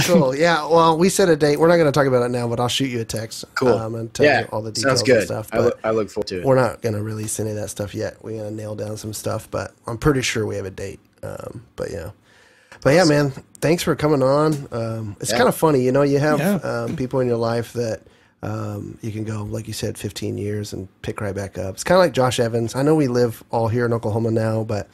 cool. Yeah, well, we set a date. We're not going to talk about it now, but I'll shoot you a text. Cool. And tell you all the details. Sounds good. And stuff. I look forward to it. We're not going to release any of that stuff yet. We're going to nail down some stuff, but I'm pretty sure we have a date. But yeah, man, thanks for coming on. It's kind of funny, you know. You have people in your life that you can go, like you said, 15 years and pick right back up. It's kind of like Josh Evans. I know we live all here in Oklahoma now, but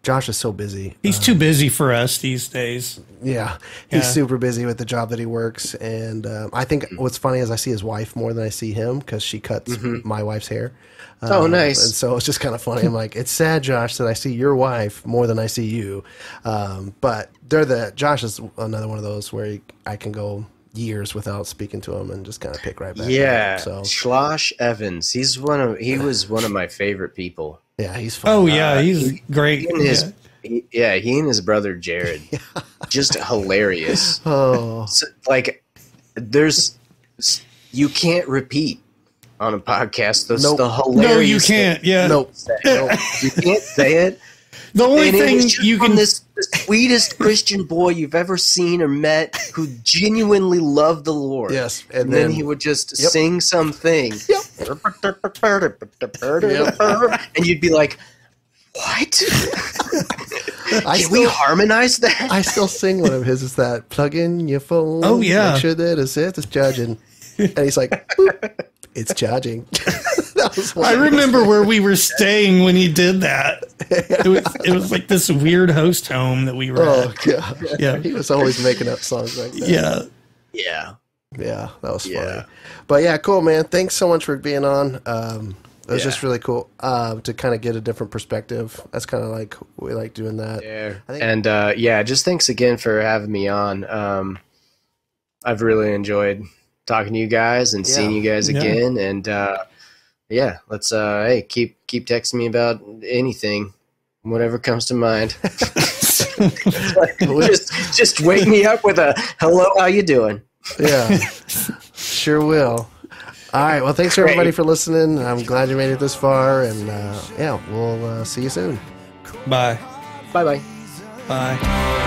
Josh is so busy. He's too busy for us these days. Yeah, he's super busy with the job that he works. And I think what's funny is I see his wife more than I see him, because she cuts my wife's hair. Oh, nice. And so it's just kind of funny. I'm like, it's sad, Josh, that I see your wife more than I see you. But Josh is another one of those where I can go years without speaking to him and just kind of pick right back up. So Slosh Evans, he was one of my favorite people. Yeah, he's fun. Oh yeah, he's great. He and his brother Jared, just hilarious. So, like, you can't repeat on a podcast the hilarious. No, you can't. Yeah, nope. You can't say it. The only thing you can the sweetest Christian boy you've ever seen or met, who genuinely loved the Lord. Yes, and then he would just sing something. And you'd be like, "What? Can we harmonize that?" I still sing one of his. Is that plug in your phone? Oh yeah, make sure that it's charging. And he's like, boop, "It's charging." I remember where we were staying when he did that. It was like this weird host home that we were at. Oh, God. Yeah. He was always making up songs like that. Yeah, that was funny. But yeah, cool, man. Thanks so much for being on. It was just really cool to kind of get a different perspective. That's kind of like, we like doing that. Yeah. Just thanks again for having me on. I've really enjoyed talking to you guys and seeing you guys again. And let's hey, keep texting me about anything, whatever comes to mind. just wake me up with a hello, how you doing? Yeah, sure will. All right, well, thanks everybody for listening. I'm glad you made it this far, and we'll see you soon. Bye. Bye. Bye.